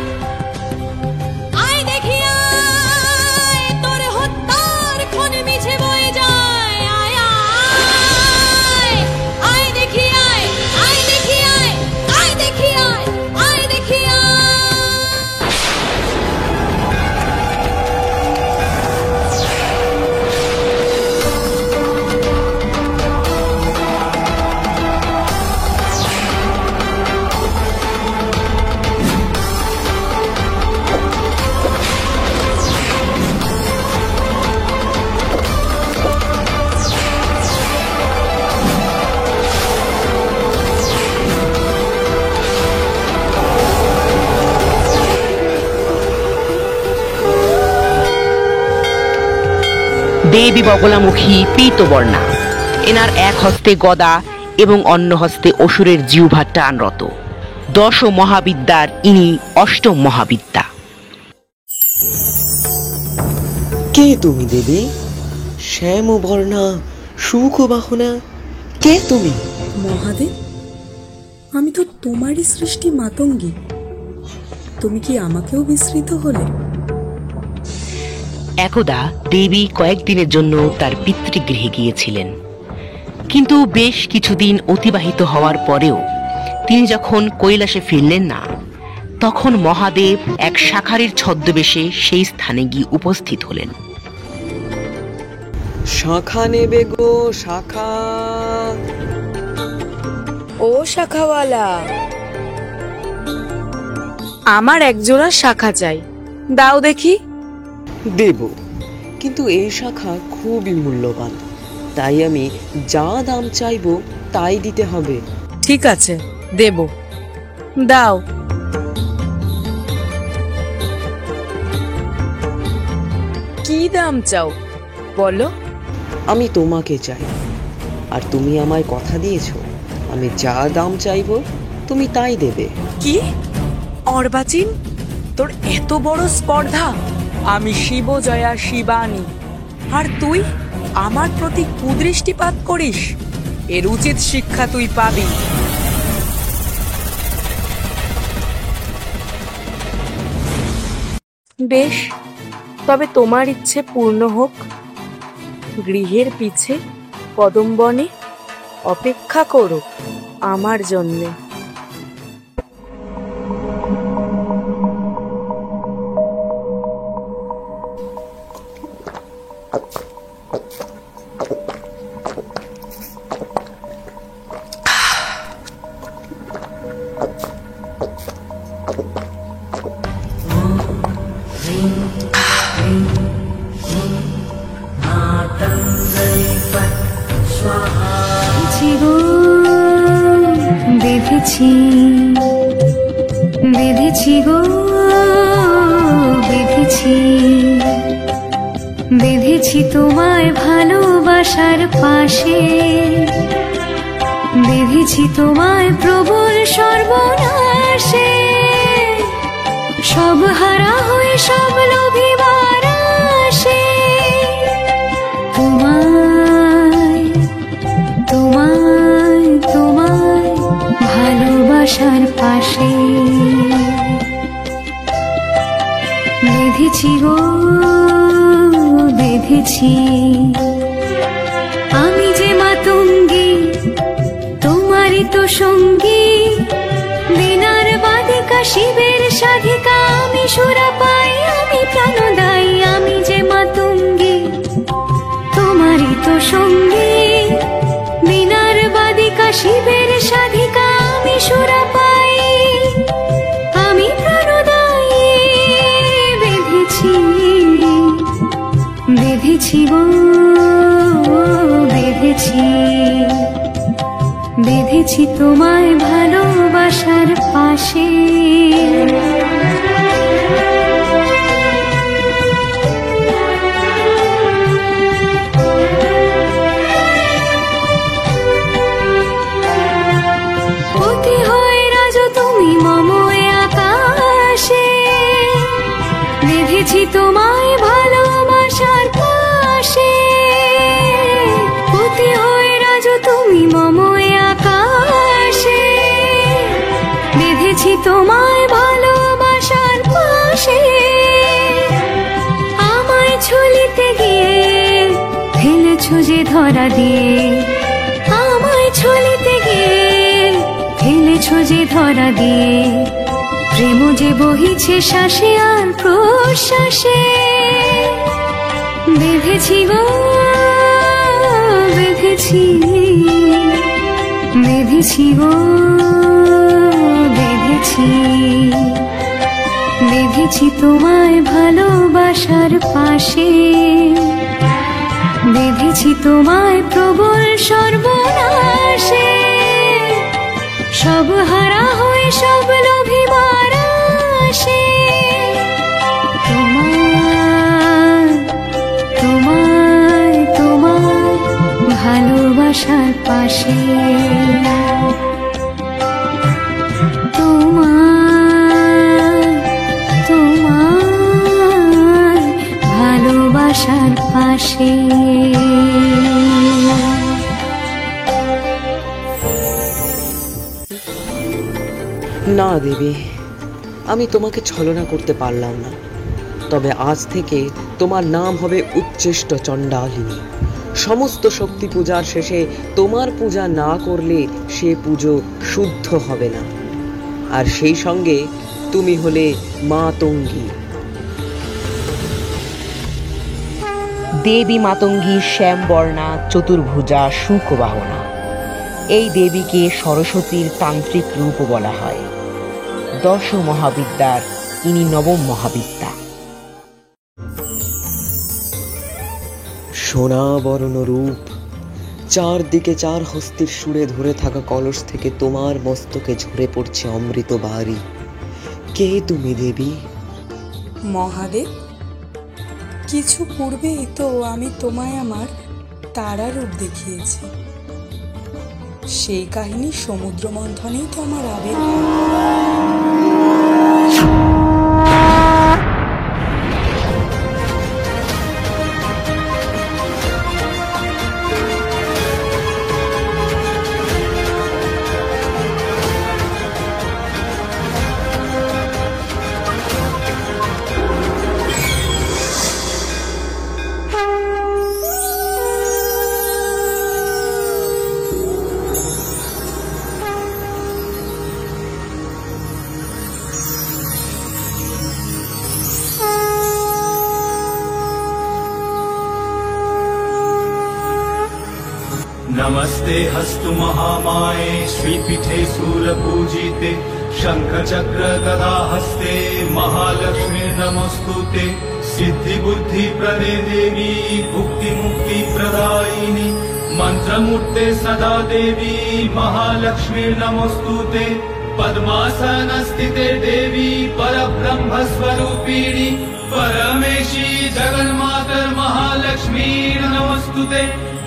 আয় দেখি আয়, তোর হত্যার ক্ষণ মিছে বয়ে যায়। আয় আয়, আয় দেখি আয়, আয় দেখি আয়, আয় দেখি আয়, আয় দেখি আয়। দেবী বগলামুখী পীতবর্ণা। এনার এক হস্তে গদা এবং অন্য হস্তে অসুরের জিহ্বা টানরত। 10 মহাবিদ্যার ইনি 8ম মহাবিদ্যা। কে তুমি দেবী? শ্যামবর্ণা সুখবাহনা, কে তুমি? মহাদেব, আমি তো তোমারই সৃষ্টি মাতঙ্গী। তুমি কি আমাকেও বিস্মৃত হলে? একদা দেবী কয়েকদিনের জন্য তার পিতৃগৃহে গিয়েছিলেন, কিন্তু বেশ কিছুদিন অতিবাহিত হওয়ার পরেও তিনি যখন কৈলাসে ফিরলেন না, তখন মহাদেব এক শাখারির ছদ্মবেশে সেই স্থানে গিয়ে উপস্থিত হলেন। শাখা নেবে গো, শাখা। ও শাখাওয়ালা, আমার একজোড়া শাখা চাই, দাও দেখি। দেব, কিন্তু এই শাখা খুবই মূল্যবান, তাই আমি যা দাম চাইবো তাই দিতে হবে। ঠিক আছে, দেব, দাও। কি দাম চাও বলো? আমি তোমাকে চাই, আর তুমি আমায় কথা দিয়েছো আমি যা দাম চাইবো তুমি তাই দেবে। কি অর্বাচীন, তোর এত বড় স্পর্ধা! আমি শিবজয়া শিবানী, আর তুই আমার প্রতি কুদৃষ্টিপাত করিস? এর উচিত শিক্ষা তুই পাবি। বেশ, তবে তোমার ইচ্ছে পূর্ণ হোক। গৃহের পিছে কদমবনে অপেক্ষা করো আমার জন্যে। বেঁধেছি বেঁধেছি গো, বেঁধেছি বেঁধেছি তোমায় ভালোবাসার পাশে, বেঁধেছি তোমায় প্রবল সর্বনাশে, সব হারা হয়ে সব লোভিবার আসে, তোমায় তোমায় তোমায় ভালোবাসার পাশে বেঁধেছি গো, বেঁধেছি। আমি যে মাতঙ্গী তোমারই তো সঙ্গী, বিনার বাদিকা শিবের সাধিকা, আমি সুরা পাই আমি প্রাণদায়ী। আমি যে মাতঙ্গী তোমারই তো সঙ্গী, বিনার বাদিকা শিবের সাধিকা, আমি সুরা পাই আমি প্রাণদায়ী। বেঁধেছি বেঁধেছি গো, বেঁধেছি বেঁধেছি তোমায় ভালোবাসার পাশে। পতি হয়ে রাজ তুমি মম আকাশে, বেঁধেছি তোমায় ভালোবাসার পাশে। পতি হয়ে রাজ তুমি মম আকাশে, বেঁধেছি তোমায় ভালোবাসার পাশে। আমায় ছুলিতে গিয়ে ফেলেছো যে ধরা দিয়ে, আমায় ছুলিতে গিয়ে ফেলেছো যে ধরা দিয়ে, প্রেম যে বহিছে শ্বাসে আর প্রশ্বাসে। বেঁধেছি গো, বেঁধেছি বেঁধেছি গো, বেঁধেছি বেঁধেছি তোমায় ভালোবাসার পাশে, বেঁধেছি তোমায় প্রবল সর্বনাশে, সব হারা হয়ে সব লোভিবার আসে। তোমায় তোমায় ভালোবাসার পাশে তোমার তোমার ভালোবাসার পাশে। না দেবী, আমি তোমাকে ছলনা করতে পারলাম না। তবে আজ থেকে তোমার নাম হবে উচ্চেষ্ট চণ্ডালিনী। সমস্ত শক্তি পূজার শেষে তোমার পূজা না করলে সে পুজো শুদ্ধ হবে না। আর সেই সঙ্গে তুমি হলে মাতঙ্গী। দেবী মাতঙ্গীর শ্যামবর্ণা চতুর্ভুজা শুকবাহনা। এই দেবীকে সরস্বতীর তান্ত্রিক রূপ বলা হয়। দশ মহাবিদ্যার ইনি নবম মহাবিদ্যা। সোনা বরণ রূপ, চারদিকে চার হস্তির সুরে ধরে থাকা কলস থেকে তোমার মস্তকে ঝরে পড়ছে অমৃত বাড়ি। কে তুমি দেবী? মহাদেব, কিছু পূর্বেই তো আমি তোমায় আমার তারা রূপ দেখিয়েছি। সেই কাহিনী সমুদ্র মন্থনেই তো আমার আবির্ভাব। नमस्ते हस्तु महामाये श्रीपीठे सूरपूजिते शंखचक्र गदा हस्ते महालक्ष्मी नमस्तुते। सिद्धि बुद्धि प्रदे देवी भुक्ति मुक्ति प्रदायिनी मंत्रमूर्ते सदा देवी महालक्ष्मी नमस्तुते। पद्मासन स्थिते देवी परब्रह्म स्वरूपिणी परमेशी जगन्मातर महालक्ष्मी नमस्तुते।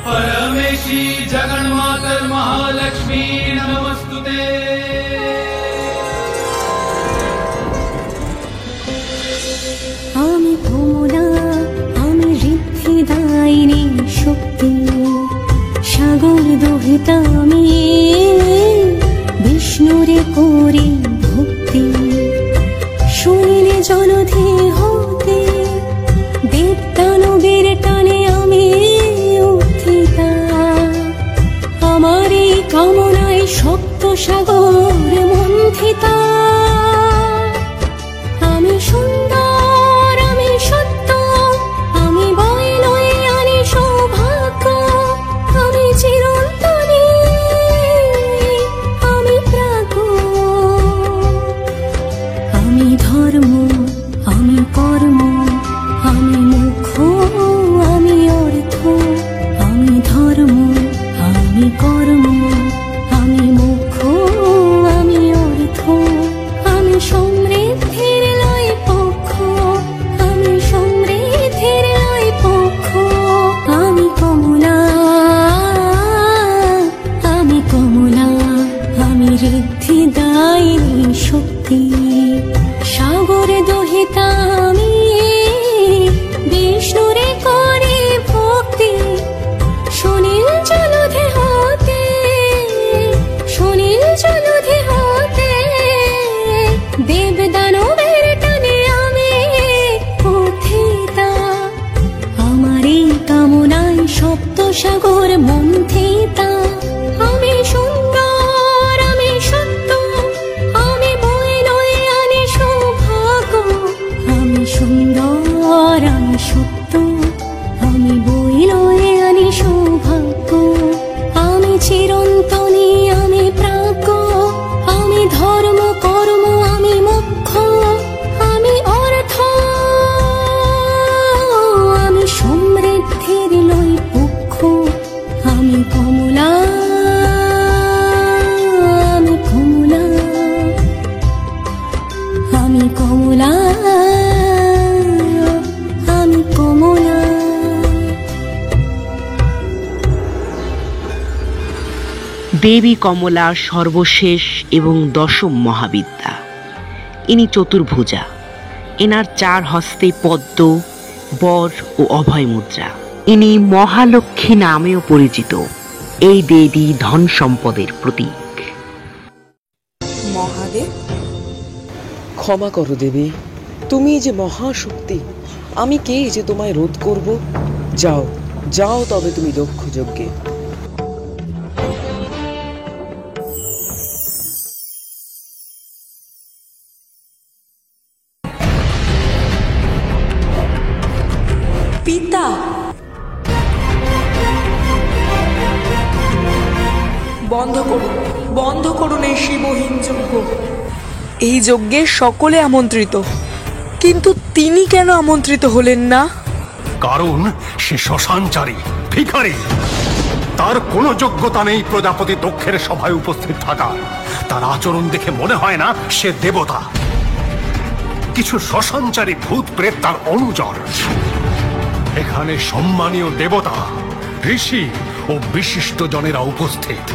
परमेशी जगन्मातर महालक्ष्मी नमस्तुते। আমি কমলা, আমি ঋদ্ধিদায়িনী শক্তি, সাগর দোহিতা আমি বিষ্ণুরে করি ভক্তি। শুনিলে জলধি হতে দেব দানবের টানে আমি উত্থিতা। আমার এই কামনায় সপ্ত সাগর মন্থিতা। আমি সুন্দর, আমি সত্য, আমি বই লই আনি সৌভাগ্য। আমি চিরন্তনী, আমি প্রাজ্ঞ। আমি ধর্ম, আমি কর্ম, আমি মুখ্য, আমি অর্থ। আমি ধর্ম, আমি কর্ম, আমি মুখ্য, আমি অর্থ। আমি সমৃদ্ধির লয় পক্ষ, আমি সমৃদ্ধির লয় পক্ষ। আমি কমলা, আমি কমলা, আমি ঋদ্ধিদায়িনী শক্তি। সাগর দোহিতা আমি বিষ্ণুরে করে ভক্তি। সুনীল জলধে হতে, সুনীল জলধে হতে দেব দানবের টানে আমি উত্থিতা। আমার এই কামনায় সপ্ত সাগর মন্থিতা। আমি সুন্দর, আমি সত্য, আমি বই লই আনি সৌভাগ্য। আমি সুন্দর, আমি সত্য, আমি বই লই আনি সৌভাগ্য। আমি চিরন্তনী, আমি প্রাজ্ঞ। আমি ধর্ম, কর্ম, আমি মোক্ষ, আমি অর্থ। আমি সমৃদ্ধির লয় পক্ষ, আমি দেবী কমলা সর্বশেষ এবং দশম মহাবিদ্যা। ইনি চতুর্ভুজা। এনার 4 হস্তে পদ্ম, বর ও অভয় মুদ্রা। ইনি মহালক্ষ্মী নামেও পরিচিত। এই দেবী ধন সম্পদের প্রতীক। মহাদেব, ক্ষমা করো দেবী, তুমি যে মহাশক্তি, আমি কে যে তোমায় রোধ করব? যাও যাও তবে তুমি দক্ষ যজ্ঞে। পিতা, বন্ধ করুন এই শিবহীন যজ্ঞ। এই যজ্ঞে সকলে আমন্ত্রিত, কিন্তু তিনি কেন আমন্ত্রিত হলেন না? কারণ সে শ্মশানচারী, ভিখারি। তার কোনো যোগ্যতা নেই প্রজাপতি দক্ষের সভায় উপস্থিত থাকা। তার আচরণ দেখে মনে হয় না সে দেবতা। কিছু শ্মশানচারী ভূত প্রেত তার অনুচর। এখানে সম্মানীয় দেবতা, ঋষি ও বিশিষ্ট জনেরা উপস্থিত।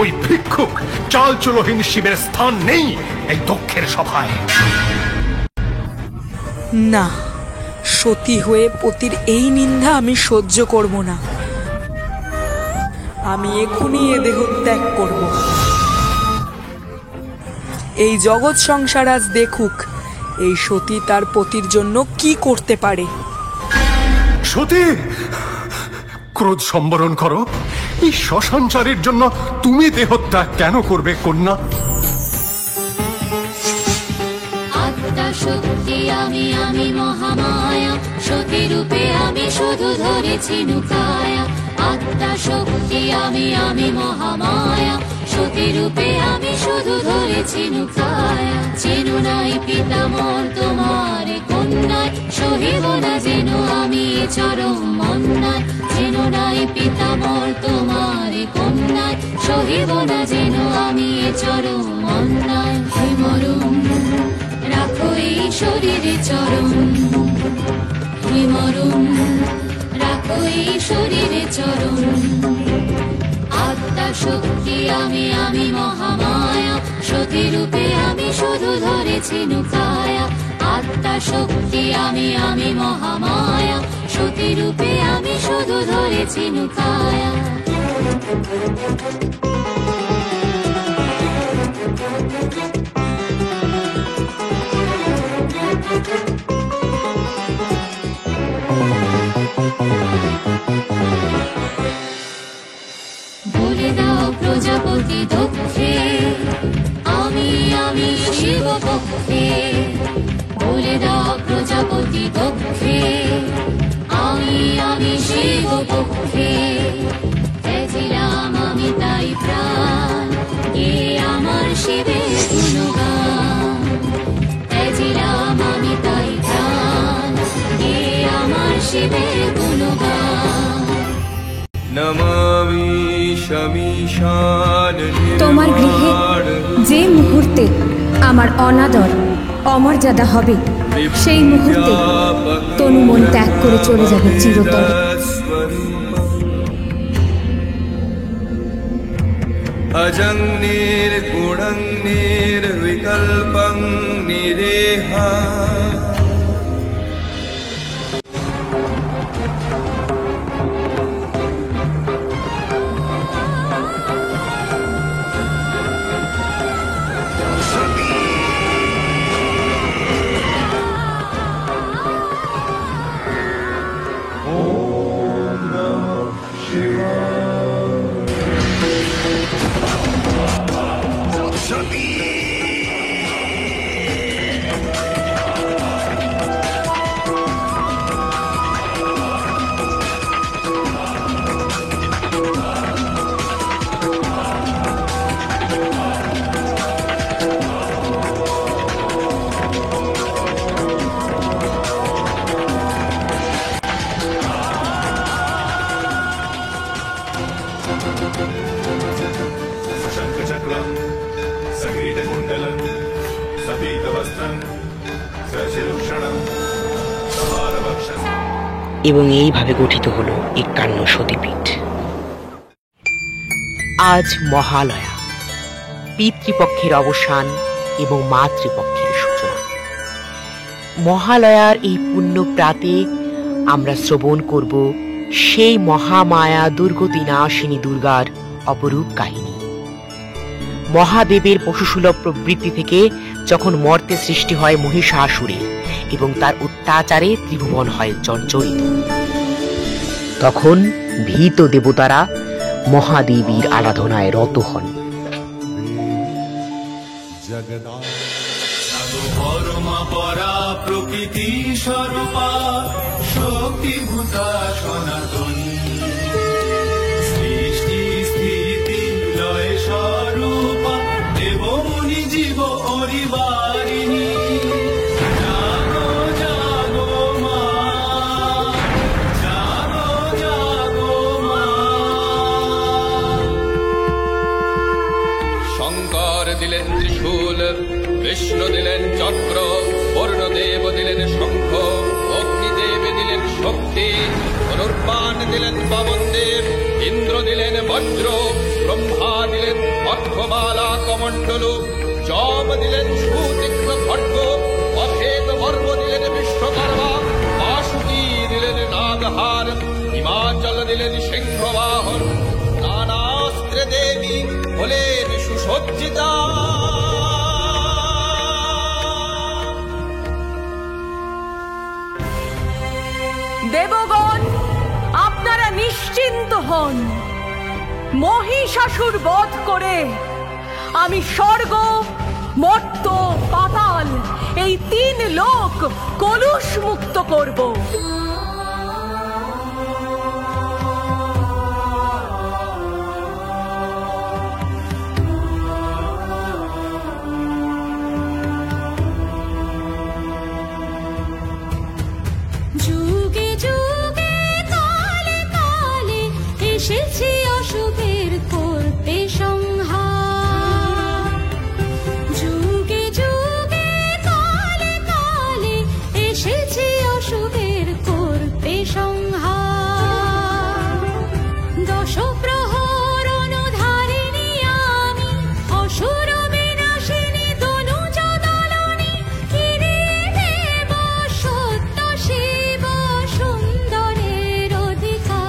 ওই ভিক্ষুক চালচুলোহীন শিবের স্থান নেই এই দক্ষের সভায়। না, সতী হয়ে পতির এই নিন্দা আমি সহ্য করব না। আমি এখনই এ দেহ ত্যাগ করব। এই জগৎ সংসার আজ দেখুক এই সতী তার পতির জন্য কি করতে পারে। সতী, ক্রোধ সম্বরণ করো। এই শ্মশানচারীর জন্য তুমি দেহত্যাগ কেন করবে কন্যা? আত্মা শক্তি আমি, আমি মহামায়া, সতী রূপে আমি শুধু ধরেছি নুকায়া। আত্মা শক্তি আমি, আমি মহামায়া, সতী রূপে আমি শুধু ধরেছি নুকায়া। চেনো নাই পিতামহ তোমার কন্যায়, সহিব না যেন আমি চরম অন্যায়। চেনো নাই পিতামহ তোমার কন্যায়, সহিব না যেন আমি চরম অন্যায়। মরম রাখো এই শরীরে চরম, মরম রাখো এই শরীরে চরম। আত্মা শক্তি আমি, আমি মহামায়া, সতী রূপে আমি শুধু ধরেছি নুকায়া। আত্মা শক্তি আমি, আমি মহামায়া, সতী রূপে আমি শুধু ধরেছি নুকায়া। বলে দাও প্রজাপতি দক্ষে, আমি, আমি শিব পক্ষে। বলে দাও প্রজাপতি দক্ষে, আমি, আমি শিব পক্ষে। ত্যাজিলাম আমি তাই প্রাণ, এ আমার শিবের গুণগান। ত্যাজিলাম আমি তাই প্রাণ, এ আমার শিবের গুণগান। নমামি শমীশান। তোমার গৃহে যে মুহূর্তে আমার অনাদর অমর্যাদা হবে, সেই মুহূর্তে তনু মন ত্যাগ করে চলে যাবে চিরতরে। অজং নির্গুণং নির্বিকল্পং নিরেহা। এবং এইভাবে গঠিত হলো 51 সতীপীঠ। আজ মহালয়া, পিতৃপক্ষের অবসান এবং মাতৃপক্ষের সূচনা। মহালয়ার এই পুণ্য প্রাতে আমরা শ্রবণ করব সেই মহামায়া দুর্গতিনাশিনী দুর্গার অপরূপ কাহিনী। মহাদেবের পশুসুলভ প্রবৃত্তি থেকে যখন মর্তে সৃষ্টি হয় মহিষাসুরে এবং তার অত্যাচারে ত্রিভুবন হয় জর্জরিত, তখন ভীত দেবতারা মহাদেবীর আরাধনায় রত হন। পরমা পরা প্রকৃতি স্বরূপা শক্তিভূতা সনাতনী, সৃষ্টি স্থিতি লয় স্বরূপা দেবমুনি জীব অরিবারিণী। জাগো জাগো মা, জাগো জাগো মা। শঙ্কর দিলেন ত্রিশূল, বিষ্ণু দিলেন চক্র, বরুণদেব দিলেন শঙ্খ, অগ্নিদেব দিলেন শক্তি, ধনুর্বাণ দিলেন পবনদেব, ইন্দ্র দিলেন বজ্র, ব্রহ্মা দিলেন অক্ষমালা কমণ্ডলু, যম দিলেন সুতীক্ষ্ণ খড়্গ, অভেদ বর্ম দিলেন বিশ্বকর্মা, বাসুকী দিলেন নাগহার, হিমাচল দিলেন সিংহবাহন, নানাস্ত্রে দেবী হলেন সুসজ্জিতা। দেবগণ, আপনারা নিশ্চিন্ত হন। মহিষাসুর বধ করে আমি স্বর্গ, মর্ত্য, পাতাল এই 3 লোক কলুষ মুক্ত করব। যুগে যুগে কালে কালে এসেছি অশুভের করতে সংহার। যুগে যুগে কালে কালে এসেছি অশুভের করতে সংহার। দশ প্রহর অনুধারিণী আমি, অসুর বিনাশিনী তনুজ দলনী, কিরে দেব সত্য শিব সুন্দরের অধিকার।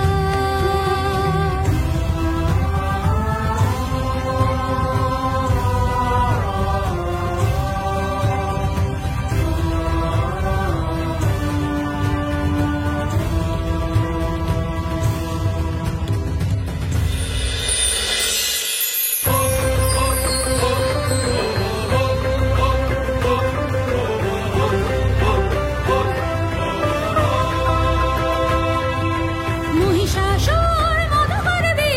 মহিষাসুর মদগর্ভী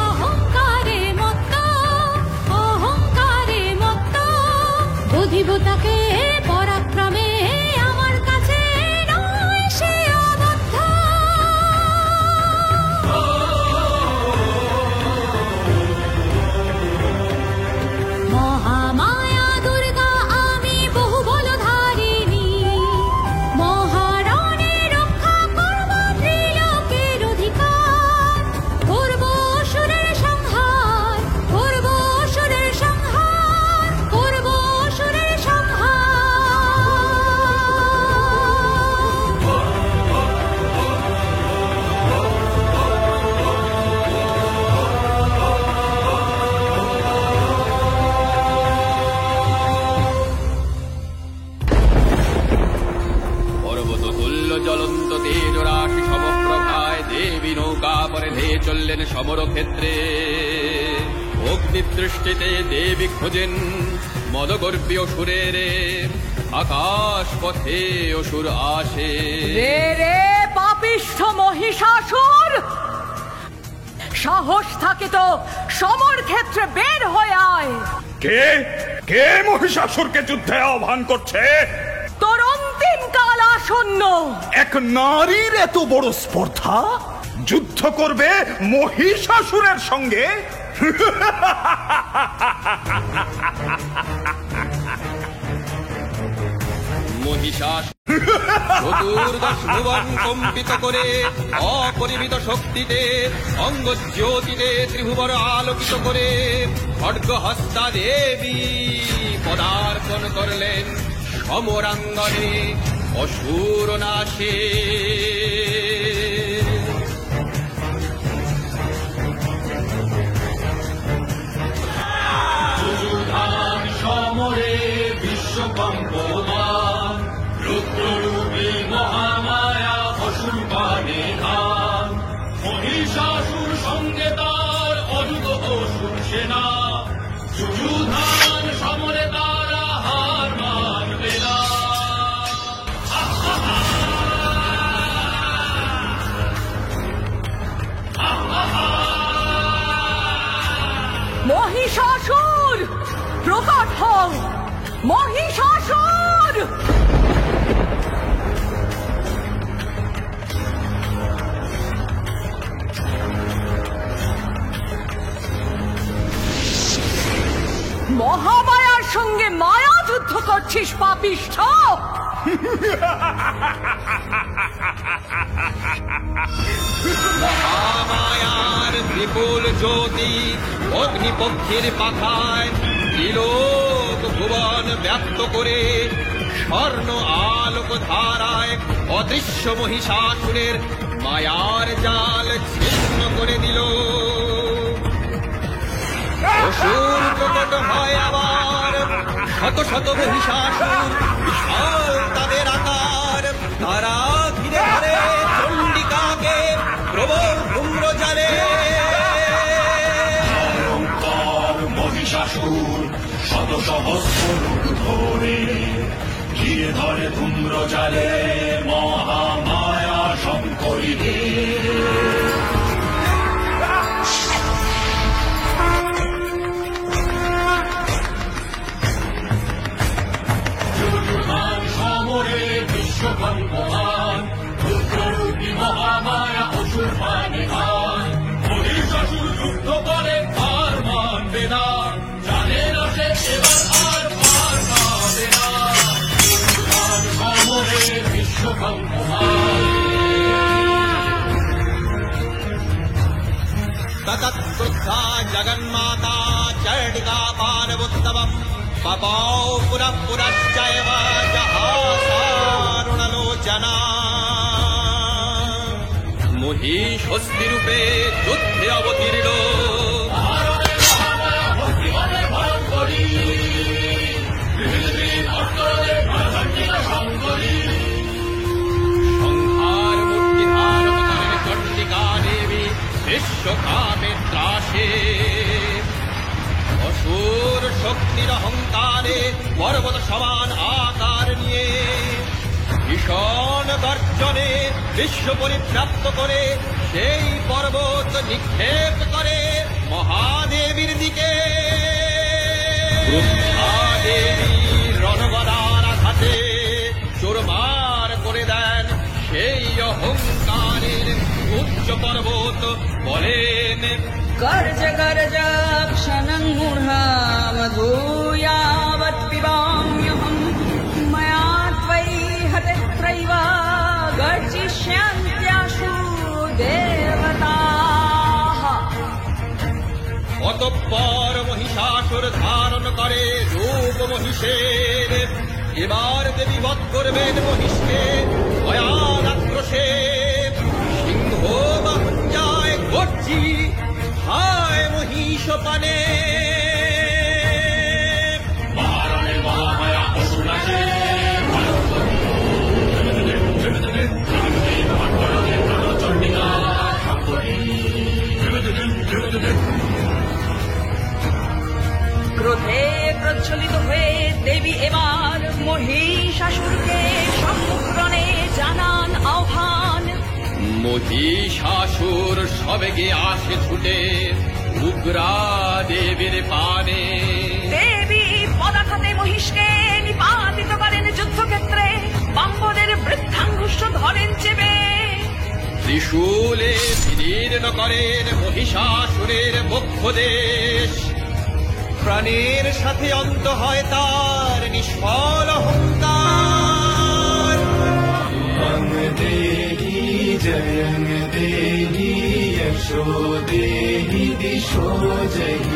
অহংকারে মত্ত, অহংকারে মত্ত, অধিভূতাকে পরাক্রমে আমার কাছে নয় সে অবদ্ধ। মহামায়া দুর্গা আমি বহু বলধারিণী, মহারণে রক্ষা করব ত্রিলোকের অধিকার। করব অসুরের সংহার, করব অসুরের সংহার, করব অসুরের পর্বত তুল্য জ্বলন্ত তেজ রাশি সমপ্রভায় দেবী নৌকা পরে ধেয়ে চললেন সমরক্ষেত্রে। অগ্নিদৃষ্টিতে দেবী খোঁজেন মদগর্ভী অসুরের, আকাশ পথে অসুর আসে। রে রে পাপিষ্ঠ মহিষাসুর, সাহস থাকে তো সমর ক্ষেত্রে বের হয়ে আয়। কে কে মহিষাসুরকে যুদ্ধে আহ্বান করছে? তোর অন্তিম কাল আসন্ন। এক নারীর এত বড় স্পর্ধা, যুদ্ধ করবে মহিষাসুরের সঙ্গে? মহিষাসুর চতুর্দশ ভুবন কম্পিত করে অপরিমিত শক্তিতে অঙ্গজ্যোতিতে ত্রিভুবন আলোকিত করে খড়গহস্তা দেবী পদার্পণ করলেন সমরাঙ্গনে অসুর নাশে। সমরে বিশ্বকম্পমান রুদ্ররূপী মহামায়া অসুর পানে ধান মহিষাসুর সঙ্গে তার অযুত অসুর সেনা যুযুধান সমরে তারা হার মানবে না। মহিষাসুর প্রকট হও, মহিষাসুর! মহামায়ার সঙ্গে মায়া যুদ্ধ করছিস পাপিষ্ঠ! মহামায়ার বিপুল জ্যোতি অগ্নিপক্ষের পাখায় ত্রিলোক ভুবন ব্যক্ত করে স্বর্ণ আলোক ধারায় অদৃশ্য মহিষাসুরের মায়ার জাল ছিন্ন করে দিল। অসুর প্রকট হয় আবার শত শত মহিষাসুর, বিশাল তাদের আকার, তারা ঘিরে ধরে চণ্ডিকাকে প্রবল ধূম্র জালে। মহিষাসুর শত সহস্র রূপ ধরে ঘিরে ধরে ধূম্র জালে মহামায়া শঙ্করী। সমরে বিশ্বকম্পমান রুদ্ররূপী মহামায়া অসুর পানে ধান মহিষাসুর যুদ্ধ করে হার মানবে না, জানে না সে এবার আর হার পাবে না। সমরে বিশ্বকম্পমান ततत्क्रुद्धा जगन्माता चण्डिका पार्वोत्तमम् पपौ पुनः पुनश्चैव जहासारुणलोचना। মহিষস্তিরূপে যুদ্ধে অবতীর্ণ সংহার মূর্তি ধারণ করেন চণ্ডিকা দেবী বিশ্বকামের ত্রাসে। অসুর শক্তির অহংকারে পর্বত সমান আকার নিয়ে ভীষণ গর্জনে বিশ্ব পরিপ্রাপ্ত করে সেই পর্বত নিক্ষেপ করে মহাদেবীর দিকে। মহাদেবীর রণগদার আঘাতে চোরমার করে দেন সেই অহংকারের উচ্চ পর্বত, বলেন गर्ज गर्ज क्षणं मूढामधूयावत् पिबाम्यहं मया त्वयि हतत्रैव गर्जिष्यन्त्याशु देवताः। অতঃপর মহিষাসুর ধারণ করে রূপ মহিষের। এবার দেবী বধ করবেন মহিষকে ভয়াল আক্রোশে। সিংহ বাহন যায় গর্জি, হায় মহিষ পানে। মহামায়া অসুর নাশে চণ্ডিকা ক্রোধে প্রজ্বলিত হয়ে দেবী এবার মহিষাসুরকে সম্মুখরণে জানান আহ্বান। মহিষাসুর সবেগে আসে ছুটে উগ্রা দেবীর পানে। দেবী পদাঘাতে মহিষকে নিপাতিত করেন যুদ্ধক্ষেত্রে, বাম্বদের বৃদ্ধাঙ্গুষ্ঠ ধরেন চেপে। ত্রিশূলে বিদীর্ণ করেন মহিষাসুরের বক্ষদেশ। প্রাণের সাথে অন্ত হয় তার নিষ্ফল অহংকার। स्वयं देहि यशो देहि दिशो जहि।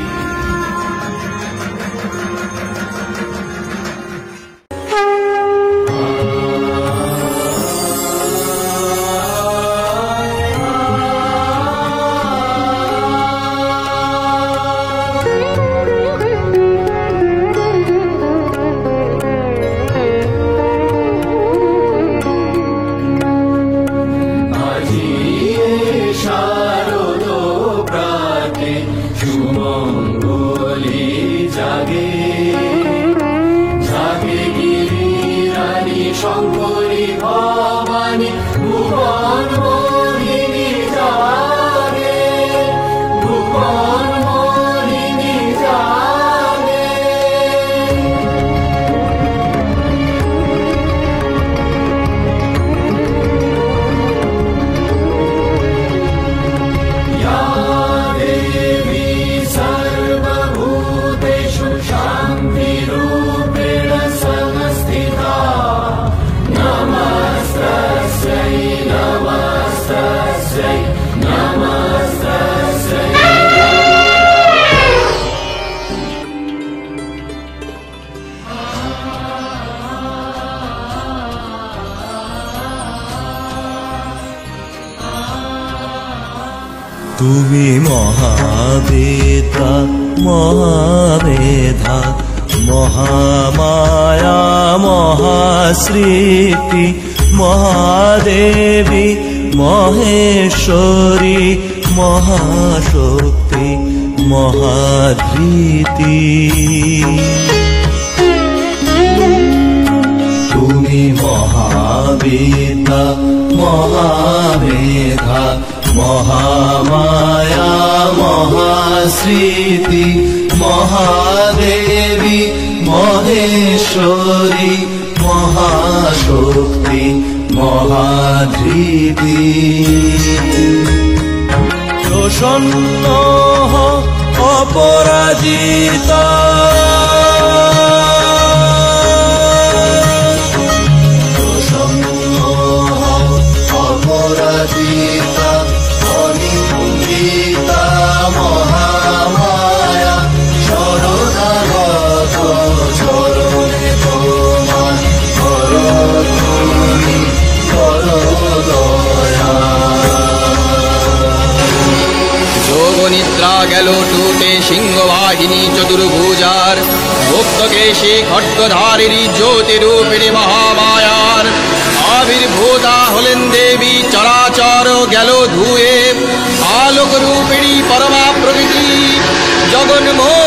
তুমি মহাবেতা মহামেধা মহামায়া মহাস্মৃতি মহাদেবী মহেশ্বরী মহাশক্তি মহাধৃতি। তুমি মহাবেতা মহামেধা মহামায়া মহাস্মৃতি মহাদেবী মহেশ্বরী মহাশক্তি মহাধৃতি। প্রসন্ন অপরাজিতা প্রসন্ন অপরাজিতা অনিন্দিতা মহামায়া শরণাগত চরণে তোমার করুণী করদয়া। যোগনিদ্রা গেল টুটে সিংহবাহিনী চতুর্ভুজার মুক্তকেশী খड्गধারিণী জ্যোতিরূপিণী মহামায়ার আবির্ভূতা হলেন দেবী চরাচর গেল ধুয়ে আলোক রূপিণী পরমা প্রকৃতি জগন্মোহিনী